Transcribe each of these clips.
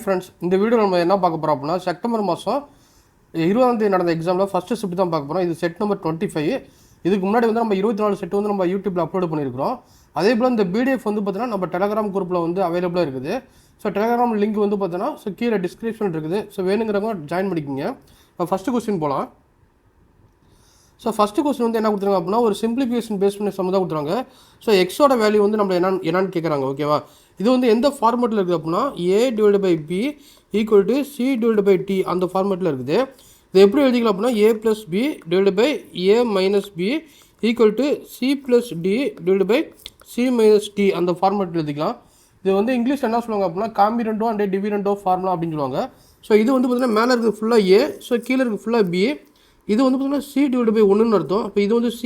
Friends, இந்த video நம்ம என்ன பார்க்க போகிறோம் அப்படின்னா செப்டம்பர் மாதம் 20ஆம் தேதி நடந்த எக்ஸாமில் ஃபஸ்ட்டு ஷிஃப்ட் தான் பார்க்க போகிறோம். இது செட் நம்பர் 25. இதுக்கு முன்னாடி வந்து நம்ம 24 செட் வந்து நம்ம யூடியூப்பில் அப்லோட் பண்ணியிருக்கிறோம். அதே போல் இந்த பிடிஎஃப் வந்து பார்த்தீங்கன்னா நம்ம டெலகிராம் குரூப்பில் வந்து அவைலபிளாக இருக்குது. ஸோ டெலகிராம் லிங்க் வந்து பார்த்தீங்கன்னா கீழே டிஸ்கிரிப்ஷன் இருக்குது. ஸோ வேணுங்கிறவங்க ஜாயின் பண்ணிக்கோங்க. இப்போ ஃபஸ்ட்டு கொஸ்டின் போகலாம். ஸோ ஃபஸ்ட்டு கொஸ்டின் வந்து என்ன கொடுத்துருங்க அப்படின்னா ஒரு சிம்பிளிஃபிகேஷன் பேஸ் பண்ணி சம் தான் கொடுத்துருவாங்க. ஸோ எக்ஸோட வேல்யூ வந்து நம்ம என்னன்னு கேட்குறாங்க. ஓகேவா, இது வந்து எந்த ஃபார்மேட்டில் இருக்குது அப்படின்னா a/b ஈக்குவல் டு c/t அந்த ஃபார்மேட்டில் இருக்குது. இது எப்படி எழுதிக்கலாம் அப்படின்னா a+b/a-b ஈக்குவல் டு c+d/c-t அந்த ஃபார்மேட்டில் எழுதிக்கலாம். இது வந்து இங்கிலீஷ் என்ன சொல்லுவாங்க அப்படின்னா காம்பினண்டோ அண்ட் டிவிடண்டோ ஃபார்முலா அப்படின்னு சொல்லுவாங்க. ஸோ இது வந்து பார்த்தீங்கன்னா மேலே இருக்குது ஃபுல்லாக a, ஸோ கீழே இருக்குது ஃபுல்லாக b. இது வந்து பார்த்தீங்கன்னா c/1ன்னு அர்த்தம். இப்போ இது வந்து c,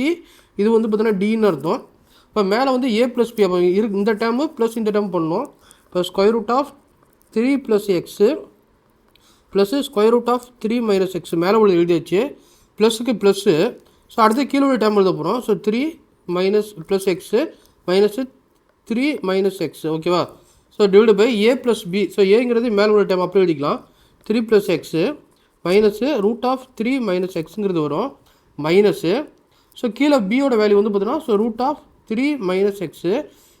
இது வந்து பார்த்தீங்கன்னா dன்னு அர்த்தம். இப்போ மேலே வந்து a+b அப்போ இந்த டேர்மு ப்ளஸ் இந்த டேர்ம் பண்ணணும். இப்போ √3 + x ப்ளஸ் √3 - x மேலே உள்ள எழுதியாச்சு. ப்ளஸுக்கு ப்ளஸ்ஸு. ஸோ அடுத்து கீழே உள்ள டேர்ம் எழுத போகிறோம். So 3 + x minus 3 - x. ஓகேவா, so divide by a+b. So ஏங்கிறது மேலே உள்ள டேர்ம் அப்படி எழுதிக்கலாம். 3 + x மைனஸு √3 - xங்கிறது வரும் மைனஸு. ஸோ கீழே பியோட வேல்யூ வந்து பார்த்தீங்கன்னா ஸோ √3 - x.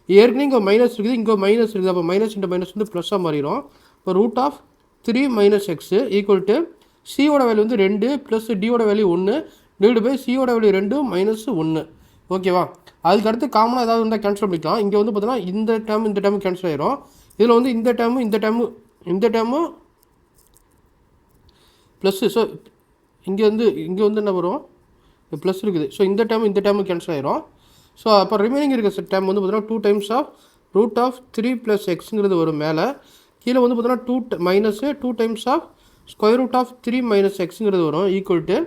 ஏற்கனவே இங்கே மைனஸ் இருக்குது, இங்கே மைனஸ் இருக்குது. அப்போ மைனஸ் இன்ட்டு மைனஸ் வந்து ப்ளஸ்ஸாக மாறிடும். இப்போ √3 - x ஈக்குவல் டு சியோட வேல்யூ வந்து 2 ப்ளஸ் டியோட வேல்யூ 1 டிவைட் பை சியோட வேல்யூ 2 - 1. ஓகேவா, அதுக்கு அடுத்து காமனாக ஏதாவது இருந்தால் கேன்சல் பண்ணிக்கலாம். இங்கே வந்து பார்த்தீங்கன்னா இந்த டேர்ம் கேன்சல் ஆயிரும். இதில் வந்து இந்த டேர்மு ப்ளஸ்ஸு. ஸோ இங்கே வந்து என்ன வரும், ப்ளஸ் இருக்குது. ஸோ இந்த டேர்மு கேன்சல் ஆயிரும். ஸோ அப்போ ரிமைனிங் இருக்க டேர்ம் வந்து பார்த்தீங்கன்னா 2 டைம்ஸ் ஆஃப் √3 + xங்கிறது வரும் மேலே. கீழே வந்து பார்த்தீங்கன்னா மைனஸு 2 டைம்ஸ் ஆஃப் √3 - xங்கிறது வரும் ஈக்குவல் டு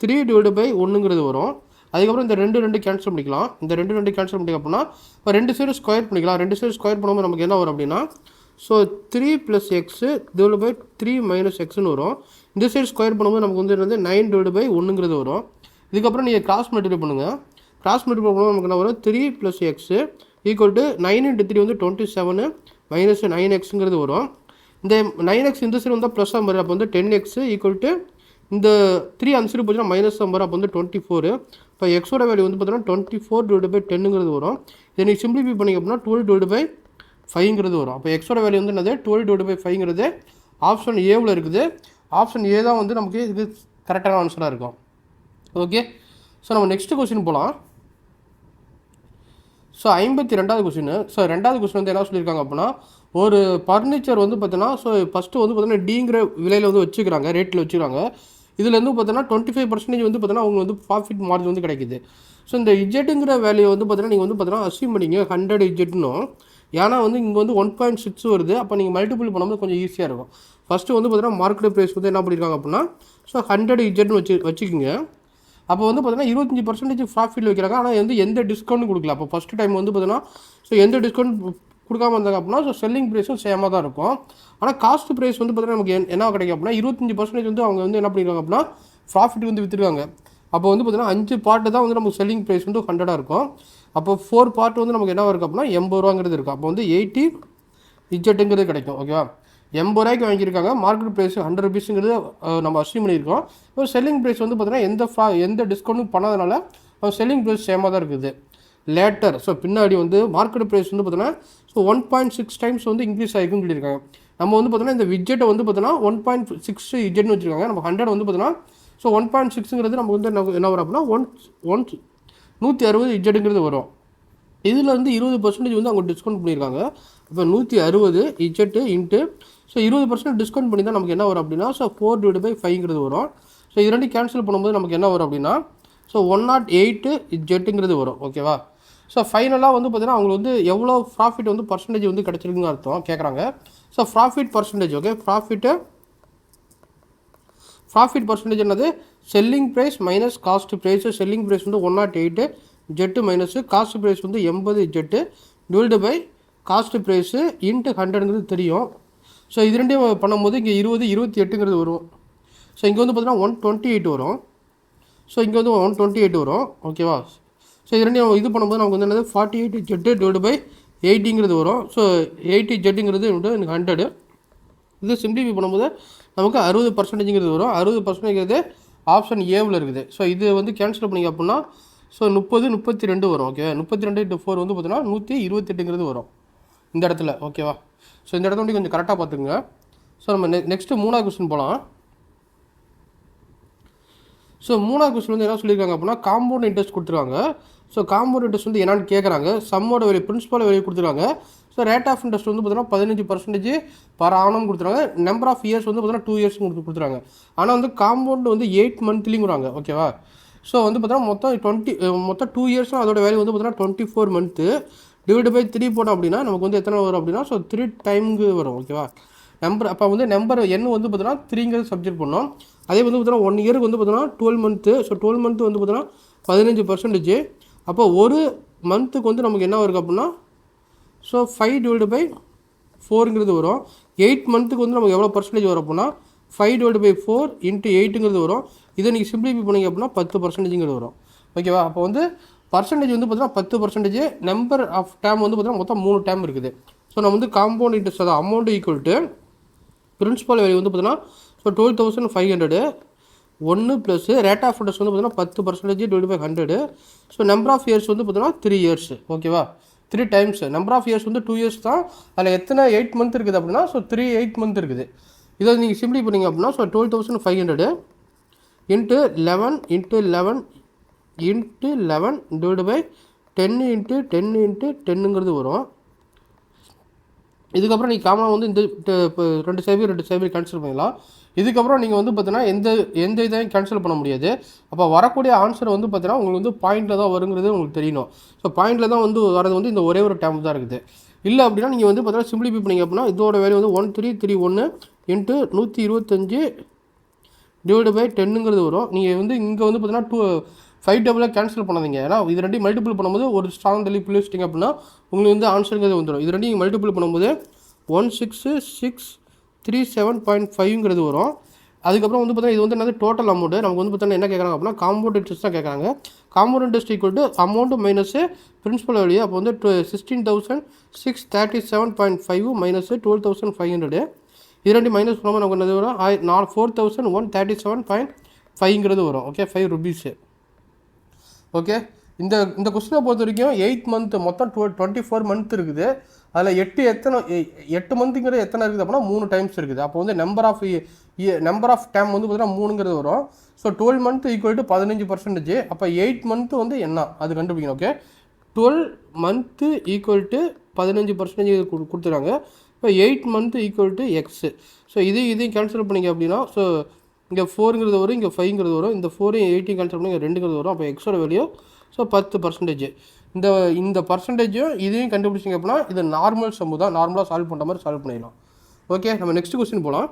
3 டிவைட் பை 1ங்கிறது வரும். அதுக்கப்புறம் இந்த ரெண்டு கேன்சல் பண்ணிக்கலாம். இந்த ரெண்டு கேன்சல் பண்ணிக்கலாம் அப்படின்னா இப்போ 2 சைடு ஸ்கொயர் பண்ணிக்கலாம். 2 சைடு ஸ்கொயர் பண்ணும்போது நமக்கு என்ன வரும் அப்படின்னா ஸோ 3 + x டிவைட் பை 3 - xன்னு வரும். இந்த சைடு ஸ்கொயர் பண்ணும்போது நமக்கு வந்து என்னது 9 டிவைட் பை 1ங்கிறது வரும். இதுக்கப்புறம் நீங்கள் கிராஸ் மல்டிப்ளை பண்ணுங்கள். கிராஸ் மல்டிப்ளை பண்ணும்போது நமக்கு என்ன வரும் 3 + x ஈக்குவல் டு 9 × 3 வந்து 27 - 9xங்கிறது வரும். இந்த 9x இந்த சைடு வந்தால் ப்ளஸ்ஸாக மாறும். அப்போ வந்து 10x ஈக்குவல் டு இந்த 3 அந்த சைடு போச்சுன்னா மைனஸாக மாறும். அப்போ வந்து 24. இப்போ எக்ஸோட வேல்யூ வந்து பார்த்தீங்கன்னா 24 டிவைட் பை 10ங்கிறது வரும். இதை நீங்கள் சிம்பிளிஃபை பண்ணிங்க அப்படின்னா 12 டிவைட் பை 5ங்கிறது வரும். அப்போ எக்ஸோட வேல்யூ வந்து என்னது 12 டிவைட் பை 5ங்கிறது ஆப்ஷன் ஏவில் இருக்குது. ஆப்ஷன் ஏ தான் வந்து நமக்கு இது கரெக்டான ஆன்சராக இருக்கும். ஓகே, ஸோ நம்ம நெக்ஸ்ட் கொஸ்டின் போகலாம். ஸோ 52வது கொஸ்டின். ஸோ 2வது கொஸ்டின் வந்து என்ன சொல்லியிருக்காங்க அப்படின்னா ஒரு ஃபர்னிச்சர் வந்து பார்த்தீங்கன்னா ஸோ ஃபஸ்ட்டு வந்து பார்த்தீங்கன்னா டிங்கிற விலையில் வந்து வச்சுக்கிறாங்க, ரேட்டில் வச்சுக்கிறாங்க. இதில் வந்து பார்த்தீங்கன்னா 25% வந்து பார்த்தீங்கன்னா அவங்க வந்து ப்ராஃபிட் மார்ஜின் வந்து கிடைக்குது. ஸோ இந்த இஜெட்டுங்கிற வேல்யூ வந்து பார்த்தீங்கன்னா நீங்கள் வந்து பார்த்தீங்கன்னா அஸ்யூம் பண்ணிங்க 100 இஜெட்னும். ஏன்னா வந்து இங்கே வந்து 1.6 வருது. அப்போ நீங்கள் மல்டிபிள் பண்ணும்போது கொஞ்சம் ஈஸியாக இருக்கும். ஃபஸ்ட்டு வந்து பார்த்தீங்கன்னா மார்க்கெட் ப்ரைஸ் வந்து என்ன பண்ணியிருக்காங்க அப்படின்னா ஸோ 100 இஜெட்னு வச்சுக்கோங்க. அப்போ வந்து பார்த்தீங்கன்னா 25% ப்ராஃபிட் வைக்கிறாங்க. ஆனால் வந்து எந்த டிஸ்கவுண்ட்டும் கொடுக்கல. அப்போ ஃபஸ்ட்டு டைம் வந்து பார்த்தீங்கன்னா ஸோ எந்த டிஸ்கவுண்ட் கொடுக்காம இருந்தாங்க அப்படின்னா ஸோ செல்லிங் ப்ரைஸும் சேமாக தான் இருக்கும். ஆனால் காஸ்ட் ப்ரைஸ் வந்து பார்த்தீங்கன்னா நமக்கு என்ன கிடைக்கும் அப்படின்னா 25% வந்து அவங்க வந்து என்ன பண்ணியிருக்காங்க அப்படின்னா ப்ராஃபிட் வந்து விற்றுருக்காங்க. அப்போ வந்து பார்த்தீங்கன்னா 5 பார்ட்டு தான் வந்து நமக்கு செல்லிங் ப்ரைஸ் வந்து 100 இருக்கும். அப்போ 4 பார்ட் வந்து நமக்கு என்ன இருக்குது அப்படின்னா 80 ரூபாங்கிறது இருக்கும். அப்போ வந்து 80 இஜெட்டுங்கிறது கிடைக்கும். ஓகேவா, 80 ரூபாய்க்கு வாங்கியிருக்காங்க. மார்க்கெட் ப்ரைஸ் 100 ருபீஸுங்கிறது நம்ம அஸ்யூம் பண்ணியிருக்கோம். இப்போ செல்லிங் ப்ரைஸ் வந்து பார்த்தீங்கன்னா எந்த டிஸ்கவுண்ட்டும் பண்ணாதனால செல்லிங் ப்ரைஸ் சேமாக தான் இருக்குது. லேட்டர் ஸோ பின்னாடி வந்து மார்க்கெட் ப்ரைஸ் வந்து பார்த்தீங்கன்னா ஸோ 1.6 டைம்ஸ் வந்து இன்க்ரீஸ் ஆகிருக்குன்னு சொல்லியிருக்காங்க. நம்ம வந்து பார்த்தீங்கன்னா இந்த விஜெட்டை வந்து பார்த்தீங்கன்னா 1.6 இஜெட்னு வச்சுருக்காங்க. நம்ம 100 வந்து பார்த்தீங்கன்னா ஸோ 1.6ங்கிறது நமக்கு வந்து என்ன வரும் அப்படின்னா 160 இஜெட்டுங்கிறது வரும். இதில் வந்து 20% வந்து அவங்க டிஸ்கவுண்ட் பண்ணியிருக்காங்க. இப்போ 160 இஜெட்டு இன்ட்டு ஸோ 20% டிஸ்கவுண்ட் பண்ணி தான் நமக்கு என்ன வரும் அப்படின்னா ஸோ 4 டிவைட் பை 5ங்கிறது வரும். ஸோ இது ரெண்டு கேன்சல் பண்ணும்போது நமக்கு என்ன வரும் அப்படின்னா ஸோ 108 இஜெட்டுங்கிறது வரும். ஓகேவா, ஸோ ஃபைனலாக வந்து பார்த்தீங்கன்னா அவங்களுக்கு வந்து எவ்வளோ ப்ராஃபிட் வந்து பர்சன்டேஜ் வந்து கிடச்சிருக்குன்னு அர்த்தம் கேட்குறாங்க. So profit percentage. Okay, profit percentage என்னது selling price minus cost price. Selling price வந்து 108 ஜெட்டு மைனஸு காஸ்ட் ப்ரைஸ் வந்து 80 ஜெட்டு divide by cost price into 100ங்கிறது தெரியும். ஸோ இது ரெண்டையும் பண்ணும்போது இங்கே 28ங்கிறது வரும். ஸோ இங்கே வந்து பார்த்தீங்கன்னா 128 வரும். ஸோ இங்கே வந்து 128 வரும். ஓகேவா, ஸோ இது ரெண்டையும் இது பண்ணும்போது நமக்கு வந்து என்னது 48 ஜெட்டு டிவைடு பை 80ங்கிறது வரும். ஸோ 80 ஜெட்டுங்கிறது எனக்கு 100. இது சிம்பிளிஃபை பண்ணும்போது நமக்கு 60% வரும். 60% ஆப்ஷன் ஏவில் இருக்குது. ஸோ இது வந்து கேன்சல் பண்ணிங்க அப்படின்னா ஸோ 32 வரும். ஓகேவா, 32 × 4 வந்து பார்த்தீங்கன்னா 128 வரும் இந்த இடத்துல. ஓகேவா, ஸோ இந்த இடத்துல வந்து கொஞ்சம் கரெக்டாக பார்த்துக்குங்க. ஸோ நம்ம நெக்ஸ்ட்டு 3வது கொஸ்டின் போகலாம். ஸோ 3வது கொஸ்டின் வந்து என்ன சொல்லியிருக்காங்க அப்படின்னா காம்பவுண்ட் இன்ட்ரெஸ்ட் கொடுத்துருக்காங்க. ஸோ காம்பவுண்ட் இன்ட்ரெஸ்ட் வந்து என்னன்னு கேட்குறாங்க. சம்மோட வேல்யூ பிரின்சிபல் வேல்யூ கொடுத்துருக்காங்க. ஸோ ரேட் ஆஃப் இன்ட்ரெஸ்ட் வந்து பார்த்தீங்கன்னா 15% பர் ஆனம் கொடுத்துருக்காங்க. நம்பர் ஆஃப் இயர்ஸ் வந்து பார்த்தீங்கன்னா 2 இயர்ஸ் கொடுத்துருக்காங்க. ஆனால் வந்து காம்பவுண்ட் வந்து 8 மந்த்லிங்கிறாங்க. ஓகேவா, ஸோ வந்து பார்த்தீங்கன்னா மொத்தம் 2 இயர்ஸ்னால் அதோட வேல்யூ வந்து பார்த்தீங்கன்னா 24 மந்த்து டிவைட் பை 3 போட்டோம் அப்படின்னா நமக்கு வந்து எத்தனை வரும் அப்படின்னா ஸோ 3 டைமுக்கு வரும். ஓகேவா, நம்பர் அப்போ வந்து நம்பர் எண் வந்து பார்த்தீங்கன்னா 3ங்கிறது சப்ஜெக்ட் பண்ணோம். அதே வந்து பார்த்தீங்கன்னா 1 இயருக்கு வந்து பார்த்தீங்கன்னா 12 மந்த்து. ஸோ 12 மந்த்து வந்து பார்த்தீங்கன்னா 15%. அப்போ ஒரு மந்த்துக்கு வந்து நமக்கு என்ன வருது அப்படின்னா ஸோ 5 டிவைட் பை 4ங்கிறது வரும். 8 மந்த்துக்கு வந்து நமக்கு எவ்வளோ பர்சன்டேஜ் வரும் அப்படின்னா 5 டிவைட் பை 4 × 8ங்கிறது வரும். இதை நீங்கள் சிம்பிளிஃபை பண்ணிங்க அப்படின்னா 10%ங்கிறது வரும். ஓகேவா, அப்போ வந்து பர்சன்டேஜ் வந்து பார்த்தீங்கன்னா 10%. நம்பர் ஆஃப் டேம் வந்து பார்த்தீங்கன்னா மொத்தம் 3 டேம் இருக்குது. ஸோ நம்ம வந்து காம்பவுண்ட் இன்ட்ரெஸ்ட் அதாவது amount equal to principal value வந்து பார்த்தீங்கன்னா so 12,500 1 plus rate of interest வந்து பார்த்தீங்கன்னா 10% divide by 100. So number of years வந்து பார்த்தீங்கன்னா 3 இயர்ஸ். ஓகேவா, 3 டைம்ஸ் நம்பர் ஆஃப் இயர்ஸ் வந்து 2 இயர்ஸ் தான். அதில் எத்தனை 8 மந்த் இருக்குது அப்படின்னா ஸோ 8 மந்த் இருக்குது. இதை நீங்கள் சிம்பிளி பண்ணிங்க அப்படின்னா ஸோ 12,500 × 11 × 11 × 11 டிவைட் பை 10 × 10 × 10ங்கிறது வரும். இதுக்கப்புறம் நீங்கள் காமனாக வந்து இந்த 2 சைபர் கேன்சல் பண்ணிடலாம். இதுக்கப்புறம் நீங்கள் வந்து பார்த்தீங்கன்னா எந்த இதையும் கேன்சல் பண்ண முடியாது. அப்போ வரக்கூடிய ஆன்சர் வந்து பார்த்தீங்கன்னா உங்களுக்கு வந்து பாயிண்டில் தான் வருங்கிறது உங்களுக்கு தெரியணும். ஸோ பாயிண்டில் தான் வந்து வரது வந்து இந்த ஒரே ஒரு டேம் தான் இருக்குது. இல்லை அப்படின்னா நீங்கள் வந்து பார்த்தீங்கன்னா சிம்பிளிஃபை பண்ணிங்க அப்படின்னா இதோட வேல்யூ வந்து 1331 × 125 டிவைட் பை 10ங்கிறது வரும். நீங்கள் வந்து இங்கே வந்து பார்த்தீங்கன்னா 5 டபுளாக கேன்சல் பண்ணாதீங்க. ஏன்னா இது ரெண்டையும் மல்டிபிள் பண்ணும்போது ஒரு ஸ்ட்ராங் தள்ளி பிள்ளைச்சிட்டிங்க அப்படின்னா உங்களுக்கு வந்து ஆன்சருங்கிறது வந்துடும். இது ரெண்டையும் மல்டிபிள் பண்ணும்போது 16637.5ங்கிறது வரும். அதுக்கப்புறம் வந்து பார்த்தீங்கன்னா இது வந்து என்னது டோட்டல் அமௌண்ட்டு. நமக்கு வந்து பார்த்தீங்கன்னா என்ன கேட்குறாங்க அப்படின்னா காம்பவுண்ட் இன்ட்ரெஸ்ட் தான் கேட்குறாங்க. Compound interest equal to amount minus principal value. அப்போ வந்து 16,637.5 மைனஸ் 12,500. இது ரெண்டு மைனஸ் பண்ணும்போது நமக்கு என்னது வரும் 4,137.5ங்கிறது வரும். Okay, 5 rupees. ஓகே, இந்த கொஸ்டினை பொறுத்த வரைக்கும் 8 மந்த் மொத்தம் 24 மந்த் இருக்குது. அதில் 8 மந்த்துங்கிறது எத்தனை இருக்குது அப்படின்னா 3 டைம்ஸ் இருக்குது. அப்போ வந்து நம்பர் ஆஃப் டேம் வந்து பார்த்தீங்கன்னா 3ங்கிறது வரும். So 12 month equal to 15%. அப்போ 8 மந்த்து வந்து என்ன அது கண்டுபிடிக்கணும். ஓகே, 12 மந்த்து ஈக்குவல் டு 15% கொடுத்துருக்காங்க. இப்போ 8 month equal to x. So இதையும் கேன்சல் பண்ணிங்க அப்படின்னா ஸோ இங்கே 4ங்கிறது வரும், இங்கே 5ங்கிறது வரும். இந்த 4ஐயும் 8ஐயும் கேன்சல் பண்ணி இங்கே 2ங்கிறது வரும். அப்போ எக்ஸோட வேல்யூ ஸோ 10%. இந்த பர்சன்டேஜும் இதையும் கண்டுபிடிச்சிங்க அப்படின்னா இது நார்மல் சம்மு தான். நார்மலாக சால்வ் பண்ணுற மாதிரி சால்வ் பண்ணிடலாம். ஓகே, நம்ம நெக்ஸ்ட் கொஸ்டின் போகலாம்.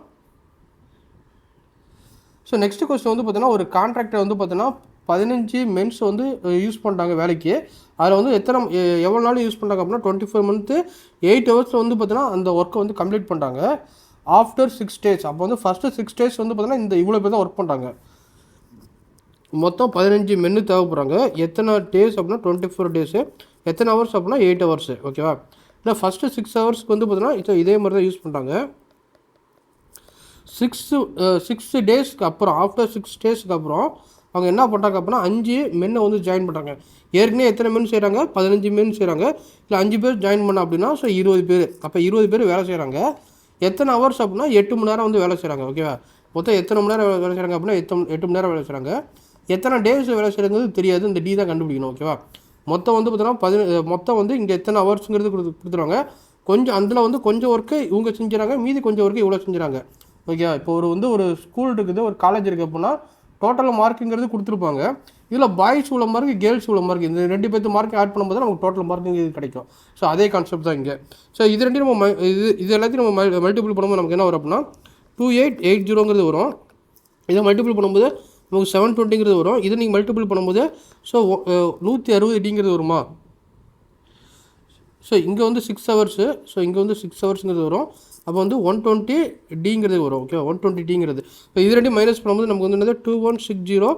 ஸோ நெக்ஸ்ட் கொஸ்டின் வந்து பார்த்தீங்கன்னா ஒரு கான்ட்ராக்டர் வந்து பார்த்தீங்கன்னா 15 மென்ஸ் வந்து யூஸ் பண்ணுறாங்க வேலைக்கு. அதில் வந்து எவ்வளோ நாள் யூஸ் பண்ணுறாங்க அப்படின்னா 24 மந்த்து 8 ஹவர்ஸில் வந்து பார்த்தீங்கன்னா அந்த ஒர்க்கை வந்து கம்ப்ளீட் பண்ணுறாங்க. After 6 days. அப்போ வந்து ஃபஸ்ட்டு 6 days வந்து பார்த்தீங்கன்னா இவ்வளோ பேர் தான் ஒர்க் பண்ணுறாங்க. மொத்தம் 15 மென்னு தேவைப்படுறாங்க. எத்தனை டேஸ் அப்படின்னா 24 டேஸு. எத்தனை ஹவர்ஸ் அப்படின்னா 8 ஹவர்ஸு. ஓகேவா, இல்லை ஃபஸ்ட்டு 6 ஹவர்ஸ்க்கு வந்து பார்த்தீங்கன்னா இதே மாதிரி தான் யூஸ் பண்ணுறாங்க. 6 டேஸ்க்கு அப்புறம் ஆஃப்டர் 6 டேஸ்க்கு அப்புறம் அவங்க என்ன பண்ணுறாங்க அப்படின்னா 5 மென்னை வந்து ஜாயின் பண்ணுறாங்க. ஏற்கனவே எத்தனை மென் செய்கிறாங்க 15 மென் செய்கிறாங்க. இல்லை 5 பேர் ஜாயின் பண்ண அப்படின்னா ஸோ 20 பேர். அப்போ 20 பேர் வேலை செய்கிறாங்க. எத்தனை ஹவர்ஸ் அப்படின்னா 8 மணி நேரம் வந்து வேலை செய்கிறாங்க. ஓகேவா, மொத்தம் எத்தனை மணி நேரம் வேலை செய்கிறாங்க அப்படின்னா 8 மணி நேரம் வேலை செய்கிறாங்க. எத்தனை டேஸ் வேலை செய்கிறது தெரியாது. இந்த டி தான் கண்டுபிடிக்கணும். ஓகேவா, மொத்தம் வந்து பார்த்தீங்கன்னா மொத்தம் வந்து இங்கே எத்தனை ஹவர்ஸுங்கிறது கொடுத்துருவாங்க. கொஞ்சம் அதில் வந்து கொஞ்சம் ஒர்க்கு இவங்க செஞ்சுறாங்க, மீதி கொஞ்சம் ஒர்க்கு இவ்வளோ செஞ்சுறாங்க. ஓகேவா, இப்போ ஒரு ஸ்கூல் இருக்குது, ஒரு காலேஜ் இருக்குது அப்படின்னா டோட்டல் மார்க்குங்கிறது கொடுத்துருப்பாங்க. இதில் பாய்ஸ் உள்ள மார்க்கு கேர்ள்ஸ் உள்ள மார்க் இந்த 2 பேர்த்து மார்க் ஆட் பண்ணும்போது நமக்கு டோட்டல் மார்க்குங்க இது கிடைக்கும். ஸோ அதே கான்செப்ட் தான் இங்கே. ஸோ இது ரெண்டையும் நம்ம இது எல்லாத்தையும் நம்ம மல்டிபிள் பண்ணும்போது நமக்கு என்ன வரும் அப்படின்னா 2880ங்கிறது வரும். இதை மல்டிபிள் பண்ணும்போது நமக்கு 720ங்கிறது வரும். இதை நீங்கள் மல்டிபிள் பண்ணும்போது ஸோ 160 வருமா. ஸோ இங்கே வந்து 6 ஹவர்ஸு. ஸோ இங்கே வந்து 6 ஹவர்ஸுங்கிறது வரும். அப்போ வந்து 120 வரும். ஓகே, 120 இப்போ இது ரெண்டையும் மைனஸ் பண்ணும்போது நமக்கு வந்து என்னது 2160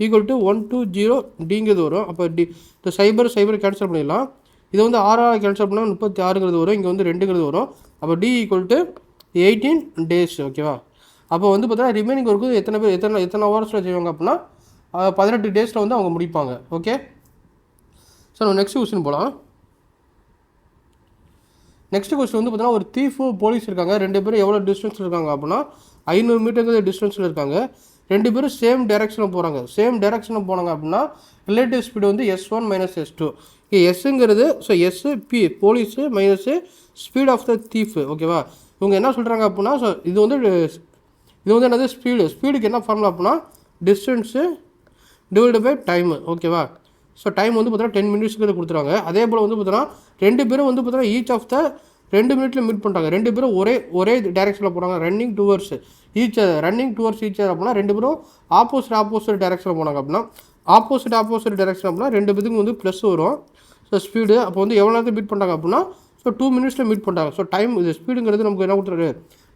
ஈக்குவல் டு 120 வரும். அப்போ இந்த சைபர் கேன்சல் பண்ணிடலாம். இதை வந்து 6 கேன்சல் பண்ணால் 36 வரும். இங்கே வந்து 2 வரும். அப்போ டி ஈக்குவல் டு 18 days ஓகேவா. அப்போ வந்து பார்த்தீங்கன்னா ரிமைனிங் ஒர்க்கு எத்தனை பேர் எத்தனை ஹவர்ஸில் செய்வாங்க அப்படின்னா 18 டேஸில் வந்து அவங்க முடிப்பாங்க. ஓகே. ஸோ நம்ம நெக்ஸ்ட் கொஸ்டின் போகலாம். நெக்ஸ்ட் கொஸ்டின் வந்து பார்த்தீங்கன்னா ஒரு தீஃபு போலீஸ் இருக்காங்க. 2 பேரும் எவ்வளோ டிஸ்டன்ஸில் இருக்காங்க அப்படின்னா 500 மீட்டருக்கு டிஸ்டன்ஸில் இருக்காங்க. 2 பேரும் சேம் டைரக்ஷனில் போகிறாங்க. சேம் டைரக்ஷனில் போனாங்க அப்படின்னா ரிலேட்டிவ் ஸ்பீடு வந்து S1 - S2. எஸ்ஸுங்கிறது so S P police minus speed of the thief ஓகேவா. இவங்க என்ன சொல்கிறாங்க அப்படின்னா ஸோ இது வந்து என்னது ஸ்பீடுக்கு என்ன ஃபார்முலா அப்படின்னா டிஸ்டன்ஸு டிவைடு பை டைமு ஓகேவா. ஸோ டைம் வந்து பார்த்தீங்கன்னா 10 மினிட்ஸ்க்கு கொடுத்துருவாங்க. அதே போல் வந்து பார்த்தீங்கன்னா 2 பேரும் வந்து பார்த்தீங்கன்னா ஈச் ஆஃப் த 2 மினிட்ல மீட் பண்ணுறாங்க. 2 பேரும் ஒரே டைரக்ஷனில் போகிறாங்க. ரன்னிங் டுவர்ட்ஸ் ஈச் அப்படின்னா 2 பேரும் ஆப்போசிட் டைரக்ஷனில் போனாங்க அப்படின்னா ஆப்போசிட் டைரக்ஷன் அப்படின்னா 2 பேத்துக்கும் வந்து ப்ளஸ் வரும். ஸோ ஸ்பீடு அப்போ வந்து எவ்வளோ நேரத்தில் மீட் பண்ணுறாங்க அப்படின்னா ஸோ 2 மினிட்ஸில் மீட் பண்ணுறாங்க. ஸோ டைம் இது ஸ்பீடுங்கிறது நமக்கு என்ன கொடுத்துருது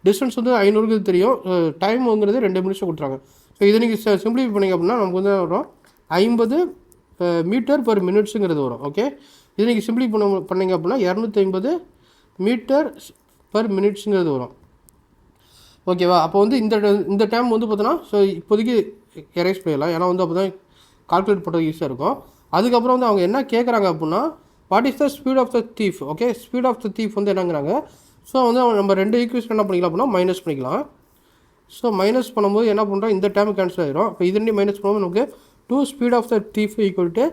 டிஸ்டன்ஸ் வந்து 500 தெரியும். டைம்ங்கிறது 2 மினிட்ஸில் கொடுத்துறாங்க. ஸோ இதை நீங்கள் சிம்பிளிஃபை பண்ணிங்க அப்படின்னா நமக்கு வந்து வரும் 50 மீட்டர் பர் மினிட்ஸுங்கிறது வரும். ஓகே. இது நீங்கள் சிம்பிளிஃபை பண்ணிங்க அப்படின்னா 250 மீட்டர் பர் மினிட்ஸுங்கிறது வரும். ஓகேவா. அப்போ வந்து இந்த டைம் வந்து பார்த்தோன்னா ஸோ இப்போதைக்கு எரேஸ் பண்ணிடலாம். ஏன்னா வந்து அப்போ தான் கால்குலேட் பண்ணுறது ஈஸியாக இருக்கும். அதுக்கப்புறம் வந்து அவங்க என்ன கேட்குறாங்க அப்படின்னா what is the speed of the thief. Okay. Speed of the thief வந்து என்னங்கிறாங்க ஸோ வந்து நம்ம 2 ஈக்குவேஷன் என்ன பண்ணிக்கலாம் அப்படின்னா மைனஸ் பண்ணிக்கலாம். ஸோ மைனஸ் பண்ணும்போது என்ன பண்ணுறோம் இந்த டைம் கேன்சல் ஆகிடும். இப்போ இது 2 மைனஸ் பண்ணும்போது நமக்கு 2 speed of the thief equal to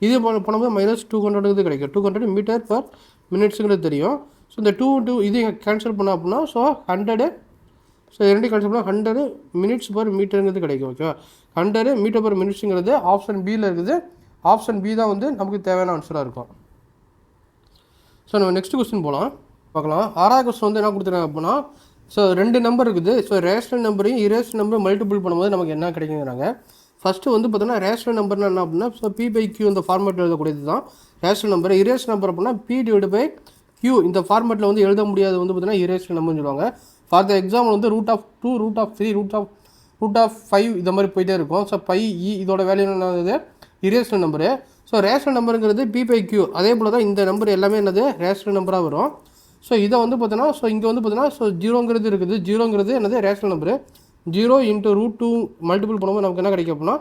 இது பண்ணும்போது -200 கிடைக்கும். 200 மீட்டர் பர் மினிட்ஸுங்கிறது தெரியும். ஸோ இந்த 2 இது கேன்சல் பண்ணோம் அப்படின்னா ஸோ 100 ஸோ 2 கேன்சல் பண்ணால் 100 மினிட்ஸ் பர் மீட்டருங்கிறது கிடைக்கும். ஓகேவா. 100 மீட்டர் பர் மினிட்ஸுங்கிறது ஆப்ஷன் பியில் இருக்குது. ஆப்ஷன் பி தான் வந்து நமக்கு தேவையான ஆன்சராக இருக்கும். ஸோ நம்ம நெக்ஸ்ட் கொஸ்டின் போகலாம் பார்க்கலாம். 6வது கொஸ்டின் வந்து என்ன கொடுத்துருக்காங்க அப்படின்னா ஸோ 2 நம்பர் இருக்குது. ஸோ ரேஷனல் நம்பரையும் இரேஷனல் நம்பரையும் மல்டிபிள் பண்ணும்போது நமக்கு என்ன கிடைக்குங்கிறாங்க. ஃபஸ்ட்டு வந்து பார்த்தோன்னா ரேஷனல் நம்பர்னா என்ன அப்படின்னா ஸோ P/Q இந்த ஃபார்மேட்டில் எழுதக்கூடியது தான் ரேஷனல் நம்பர். இரேஷனல் நம்பர் அப்படின்னா P/Q இந்த ஃபார்மேட்டில் வந்து எழுத முடியாது வந்து பார்த்தீங்கன்னா இரேஷனல் நம்பர்னு சொல்லுவாங்க. ஃபார் த எக்ஸாம்பிள் வந்து √2 √3 √5 இந்த மாதிரி போயிட்டே இருக்கும். ஸோ π e இதோட வேல்யூ என்னது இரேஷனல் நம்பரு. ஸோ ரேஷனல் நம்பருங்கிறது P/Q. அதே போல் தான் இந்த நம்பர் எல்லாமே என்னது ரேஷனல் நம்பராக வரும். ஸோ இதை வந்து பார்த்தோன்னா ஸோ இங்கே வந்து பார்த்தோன்னா ஸோ 0ங்கிறது இருக்குது. 0ங்கிறது என்னது ரேஷனல் நம்பரு. 0 × √2 மல்டிபிள் பண்ணும்போது நமக்கு என்ன கிடைக்கும் அப்படின்னா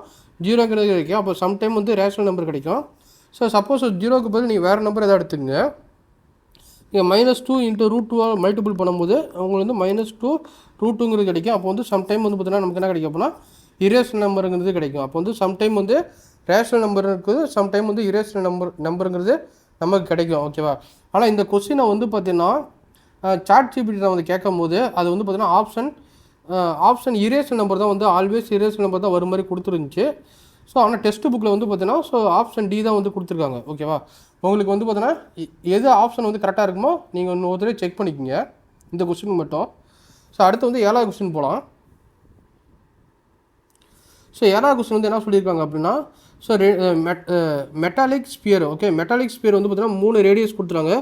0ங்கிறது கிடைக்கும். அப்போ சம்டைம் வந்து ரேஷனல் நம்பர் கிடைக்கும். ஸோ சப்போஸ் 0க்கு பதில் நீங்கள் வேறு நம்பர் எதாவது எடுத்துக்கங்க. நீங்கள் -2 × √2 மல்டிபிள் பண்ணும்போது உங்களுக்கு வந்து -2 √2ங்கிறது கிடைக்கும். அப்போ வந்து சம்டைம் வந்து பார்த்தீங்கன்னா நமக்கு என்ன கிடைக்கும் அப்படின்னா இரேஷனல் நம்பருங்கிறது கிடைக்கும். அப்போ வந்து சம்டைம் வந்து ரேஷனல் நம்பர் இருக்குது. சம்டைம் வந்து இரேஷனல் நம்பருங்கிறது நமக்கு கிடைக்கும். ஓகேவா. ஆனால் இந்த கொஸ்டினை வந்து பார்த்தீங்கன்னா ChatGPT வந்து கேட்கும் போது அது வந்து பார்த்தீங்கன்னா ஆப்ஷன் இரேஷனல் நம்பர் தான் வந்து ஆல்வேஸ் இரேஷனல் நம்பர் தான் வரும் மாதிரி கொடுத்துருந்துச்சு. ஸோ ஆனால் டெஸ்ட் புக்கில் வந்து பார்த்தீங்கன்னா ஸோ ஆப்ஷன் டி தான் வந்து கொடுத்துருக்காங்க. ஓகேவா. உங்களுக்கு வந்து பார்த்தீங்கன்னா எது ஆப்ஷன் வந்து கரெக்டாக இருக்குமோ நீங்கள் இன்னொரு தடவை செக் பண்ணிக்கோங்க இந்த கொஸ்டின் மட்டும். ஸோ அடுத்து வந்து 7வது கொஸ்டின் போகலாம். ஸோ 7வது கொஸ்டின் வந்து என்ன சொல்லியிருக்காங்க அப்படின்னா so metallic sphere. Okay. Metallic sphere வந்து பார்த்தீங்கன்னா 3 ரேடியஸ் கொடுத்துருக்காங்க.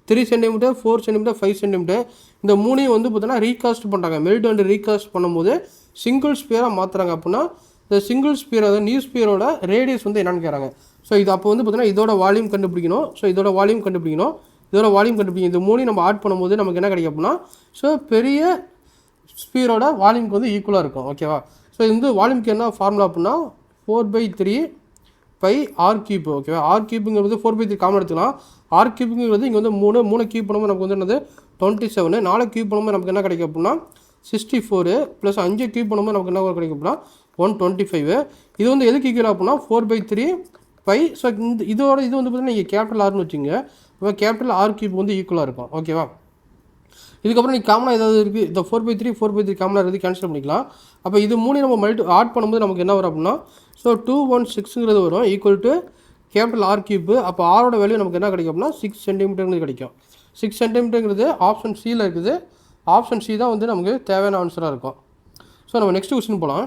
3 சென்டிமீட்டர் 4 சென்டிமீட்டர் 5 சென்டிமீட்டர். இந்த 3ஐயும் வந்து பார்த்தீங்கன்னா ரீகாஸ்ட் பண்ணுறாங்க. மெல்ட் அண்ட் ரீகாஸ்ட் பண்ணும்போது சிங்கிள் ஸ்பியராக மாற்றுறாங்க அப்படின்னா இந்த சிங்கிள் ஸ்பியர் அதாவது நியூ ஸ்பியரோட ரேடியஸ் வந்து என்னென்னு கேட்குறாங்க. ஸோ இது அப்போ வந்து பார்த்தீங்கன்னா இதோட வால்யூம் கண்டுபிடிக்கணும். ஸோ இதோட வால்யூம் கண்டுபிடிக்கணும். இந்த 3 நம்ம ஆட் பண்ணும்போது நமக்கு என்ன கிடைக்கும் அப்படின்னா ஸோ பெரிய ஸ்பியரோட வால்யூமுக்கு வந்து ஈக்குவலாக இருக்கும். ஓகேவா. ஸோ இது வந்து வால்யூமுக்கு என்ன ஃபார்முலா அப்படின்னா 4/3 πr3. ஓகேவா. r3ங்கிறது 4/3 காமன் எடுத்துக்கலாம். r3ங்கிறது இங்கே வந்து 3 கியூப் பண்ணும்போது நமக்கு வந்து என்னது 27. 4 கியூப் பண்ணும்போது நமக்கு என்ன கிடைக்கும் அப்படின்னா 64 + 5 கியூப் பண்ணும்போது நமக்கு என்ன கிடைக்கும் அப்படின்னா 125. இது வந்து எதுக்கு ஈக்குவல் அப்படின்னா 4/3 π. ஸோ இது வந்து பார்த்தீங்கன்னா நீங்கள் கேபிட்டல் ஆர்னு வச்சுங்க. இப்போ கேபிட்டல் r3 வந்து ஈக்குவலாக இருக்கும். ஓகேவா. இதுக்கப்புறம் நீங்கள் காமனாக ஏதாவது இருக்குது இந்த 4/3 காமனாக இருக்குது கேன்சல் பண்ணிக்கலாம். அப்போ இது 3 நம்ம ஆட் பண்ணும்போது நமக்கு என்ன வரும் அப்படின்னா ஸோ 216ங்கிறது வரும் ஈக்குவல் டு கேபிட்டல் r3. அப்போ ஆரோட வேல்யூ நமக்கு என்ன கிடைக்கும் அப்படின்னா 6 சென்டிமீட்டருங்கிறது கிடைக்கும். 6 சென்டிமீட்டருங்கிறது ஆப்ஷன் சியில் இருக்குது. ஆப்ஷன் சி தான் வந்து நமக்கு தேவையான ஆன்சராக இருக்கும். ஸோ நம்ம நெக்ஸ்ட் கொஸ்டின் போகலாம்.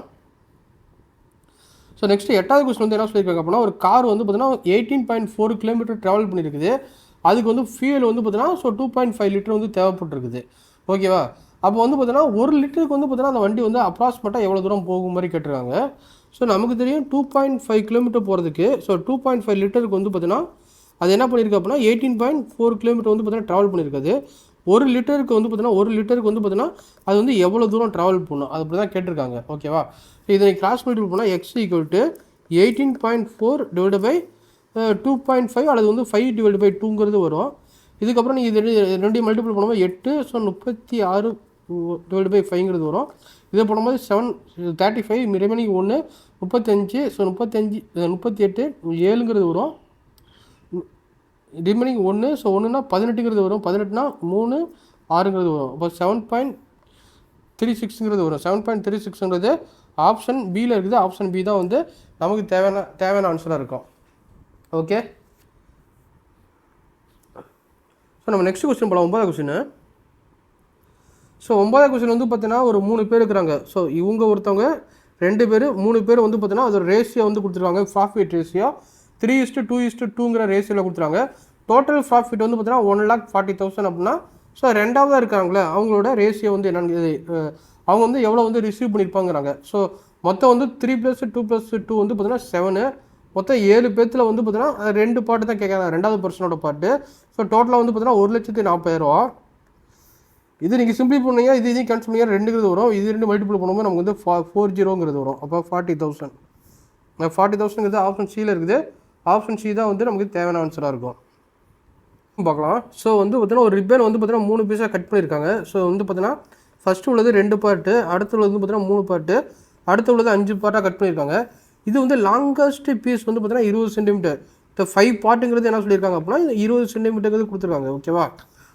ஸோ நெக்ஸ்ட் 8வது கொஸ்டின் வந்து என்ன சொல்லியிருக்காங்க அப்படின்னா ஒரு கார் வந்து பார்த்தீங்கன்னா 18.4 கிலோமீட்டர் ட்ராவல் பண்ணியிருக்குது. அதுக்கு வந்து ஃபியூல் வந்து பார்த்தீங்கன்னா ஸோ 2.5 லிட்டர் வந்து தேவைப்பட்டிருக்குது. ஓகேவா. அப்போ வந்து பார்த்தீங்கன்னா 1 லிட்டருக்கு வந்து பார்த்தீங்கன்னா அந்த வண்டி வந்து அப்ராக்சிமேட்டாக எவ்வளோ தூரம் போகும் மாதிரி கேட்டிருக்காங்க. ஸோ நமக்கு தெரியும் 2.5 கிலோமீட்டர் போகிறதுக்கு ஸோ 2.5 லிட்டருக்கு வந்து பார்த்தீங்கன்னா அது என்ன பண்ணியிருக்கு அப்படின்னா 18.4 கிலோமீட்டர் வந்து பார்த்தீங்கன்னா ட்ராவல் பண்ணியிருக்காது. 1 லிட்டருக்கு வந்து பார்த்தீங்கன்னா 1 லிட்டருக்கு வந்து பார்த்தீங்கன்னா அது வந்து எவ்வளோ தூரம் ட்ராவல் பண்ணணும் அது அப்படி தான் கேட்டிருக்காங்க. ஓகேவா? இதை கிராஸ் மல்டிபிள் பண்ணால் x equal to 18.4 divide by 2.5 அல்லது வந்து 5 டிவைட் பை 2ங்கிறது வரும். இதுக்கப்புறம் நீங்கள் இது ரெண்டையும் மல்டிபிள் பண்ணும்போது 8 ஸோ 36 டிவைட் பை 5ங்கிறது வரும். இதை போடும்போது 35 ரிமைனிங் 1 35 ஸோ 38 7ங்கிறது வரும். ரிமைனிங் 1 ஸோ 1னா 18ங்கிறது வரும். 18னா 3 6ங்கிறது வரும். அப்போ 7.36ங்கிறது வரும். 7.36ங்கிறது ஆப்ஷன் பியில் இருக்குது. ஆப்ஷன் பி தான் வந்து நமக்கு தேவையான ஆன்சராக இருக்கும். ஓகே, ஸோ நம்ம நெக்ஸ்ட் கொஸ்டின் போகலாம். 9வது கொஸ்டின். ஸோ 9வது கொஸ்டின் வந்து பார்த்தீங்கன்னா ஒரு 3 பேர் இருக்கிறாங்க. ஸோ இவங்க ஒருத்தவங்க 2 பேர் 3 பேர் வந்து பார்த்தீங்கன்னா அதோட ரேஷியோ வந்து கொடுத்துருக்காங்க. ப்ராஃபிட் ரேஷியோ 3:2:2ங்கிற ரேஷியோவில் கொடுத்துருக்காங்க. டோட்டல் ப்ராஃபிட் வந்து பார்த்தீங்கன்னா 1,40,000 அப்படின்னா ஸோ ரெண்டாவதாக இருக்காங்களே அவங்களோட ரேஷியோ வந்து என்னென்னு அவங்க வந்து எவ்வளோ வந்து ரிசீவ் பண்ணியிருப்பாங்கிறாங்க. ஸோ மொத்தம் வந்து 3 + 2 + 2 வந்து பார்த்தீங்கன்னா 7. மொத்தம் 7 பேர்த்தில் வந்து பார்த்தீங்கன்னா 2 பாட்டு தான் கேட்குறாங்க, ரெண்டாவது பர்சனோட பாட்டு. ஸோ டோட்டலாக வந்து பார்த்தீங்கன்னா 1,40,000. இது நீங்கள் சிம்பிளி பண்ணீங்க, இதையும் கேன்சல் பண்ணீங்க 2ங்கிறது வரும். இது 2 மல்டிபிள் பண்ணும்போது நமக்கு வந்து 40ங்கிறது வரும். அப்போ 40,000. 40,000ங்கிறது ஆப்ஷன் சியில் இருக்குது. ஆப்ஷன் சி தான் வந்து நமக்கு தேவையான ஆன்சராக இருக்கும். பார்க்கலாம். ஸோ வந்து பார்த்தீங்கன்னா ஒரு ரிப்பன் வந்து பார்த்தீங்கன்னா 3 பீஸாக கட் பண்ணியிருக்காங்க. ஸோ வந்து பார்த்தீங்கன்னா ஃபஸ்ட்டு உள்ளது 2 பார்ட்டு, அடுத்து உள்ளது வந்து பார்த்தீங்கன்னா 3 பார்ட்டு, அடுத்து உள்ளது 5 பார்ட்டாக கட் பண்ணியிருக்காங்க. இது வந்து லாங்கஸ்ட் பீஸ் வந்து பார்த்தீங்கன்னா 20 சென்டிமீட்டர். இந்த 5 பார்ட்டுங்கிறது என்ன சொல்லியிருக்காங்க அப்படின்னா 20 சென்டிமீட்டருங்கிறது கொடுத்துருக்காங்க. ஓகேவா?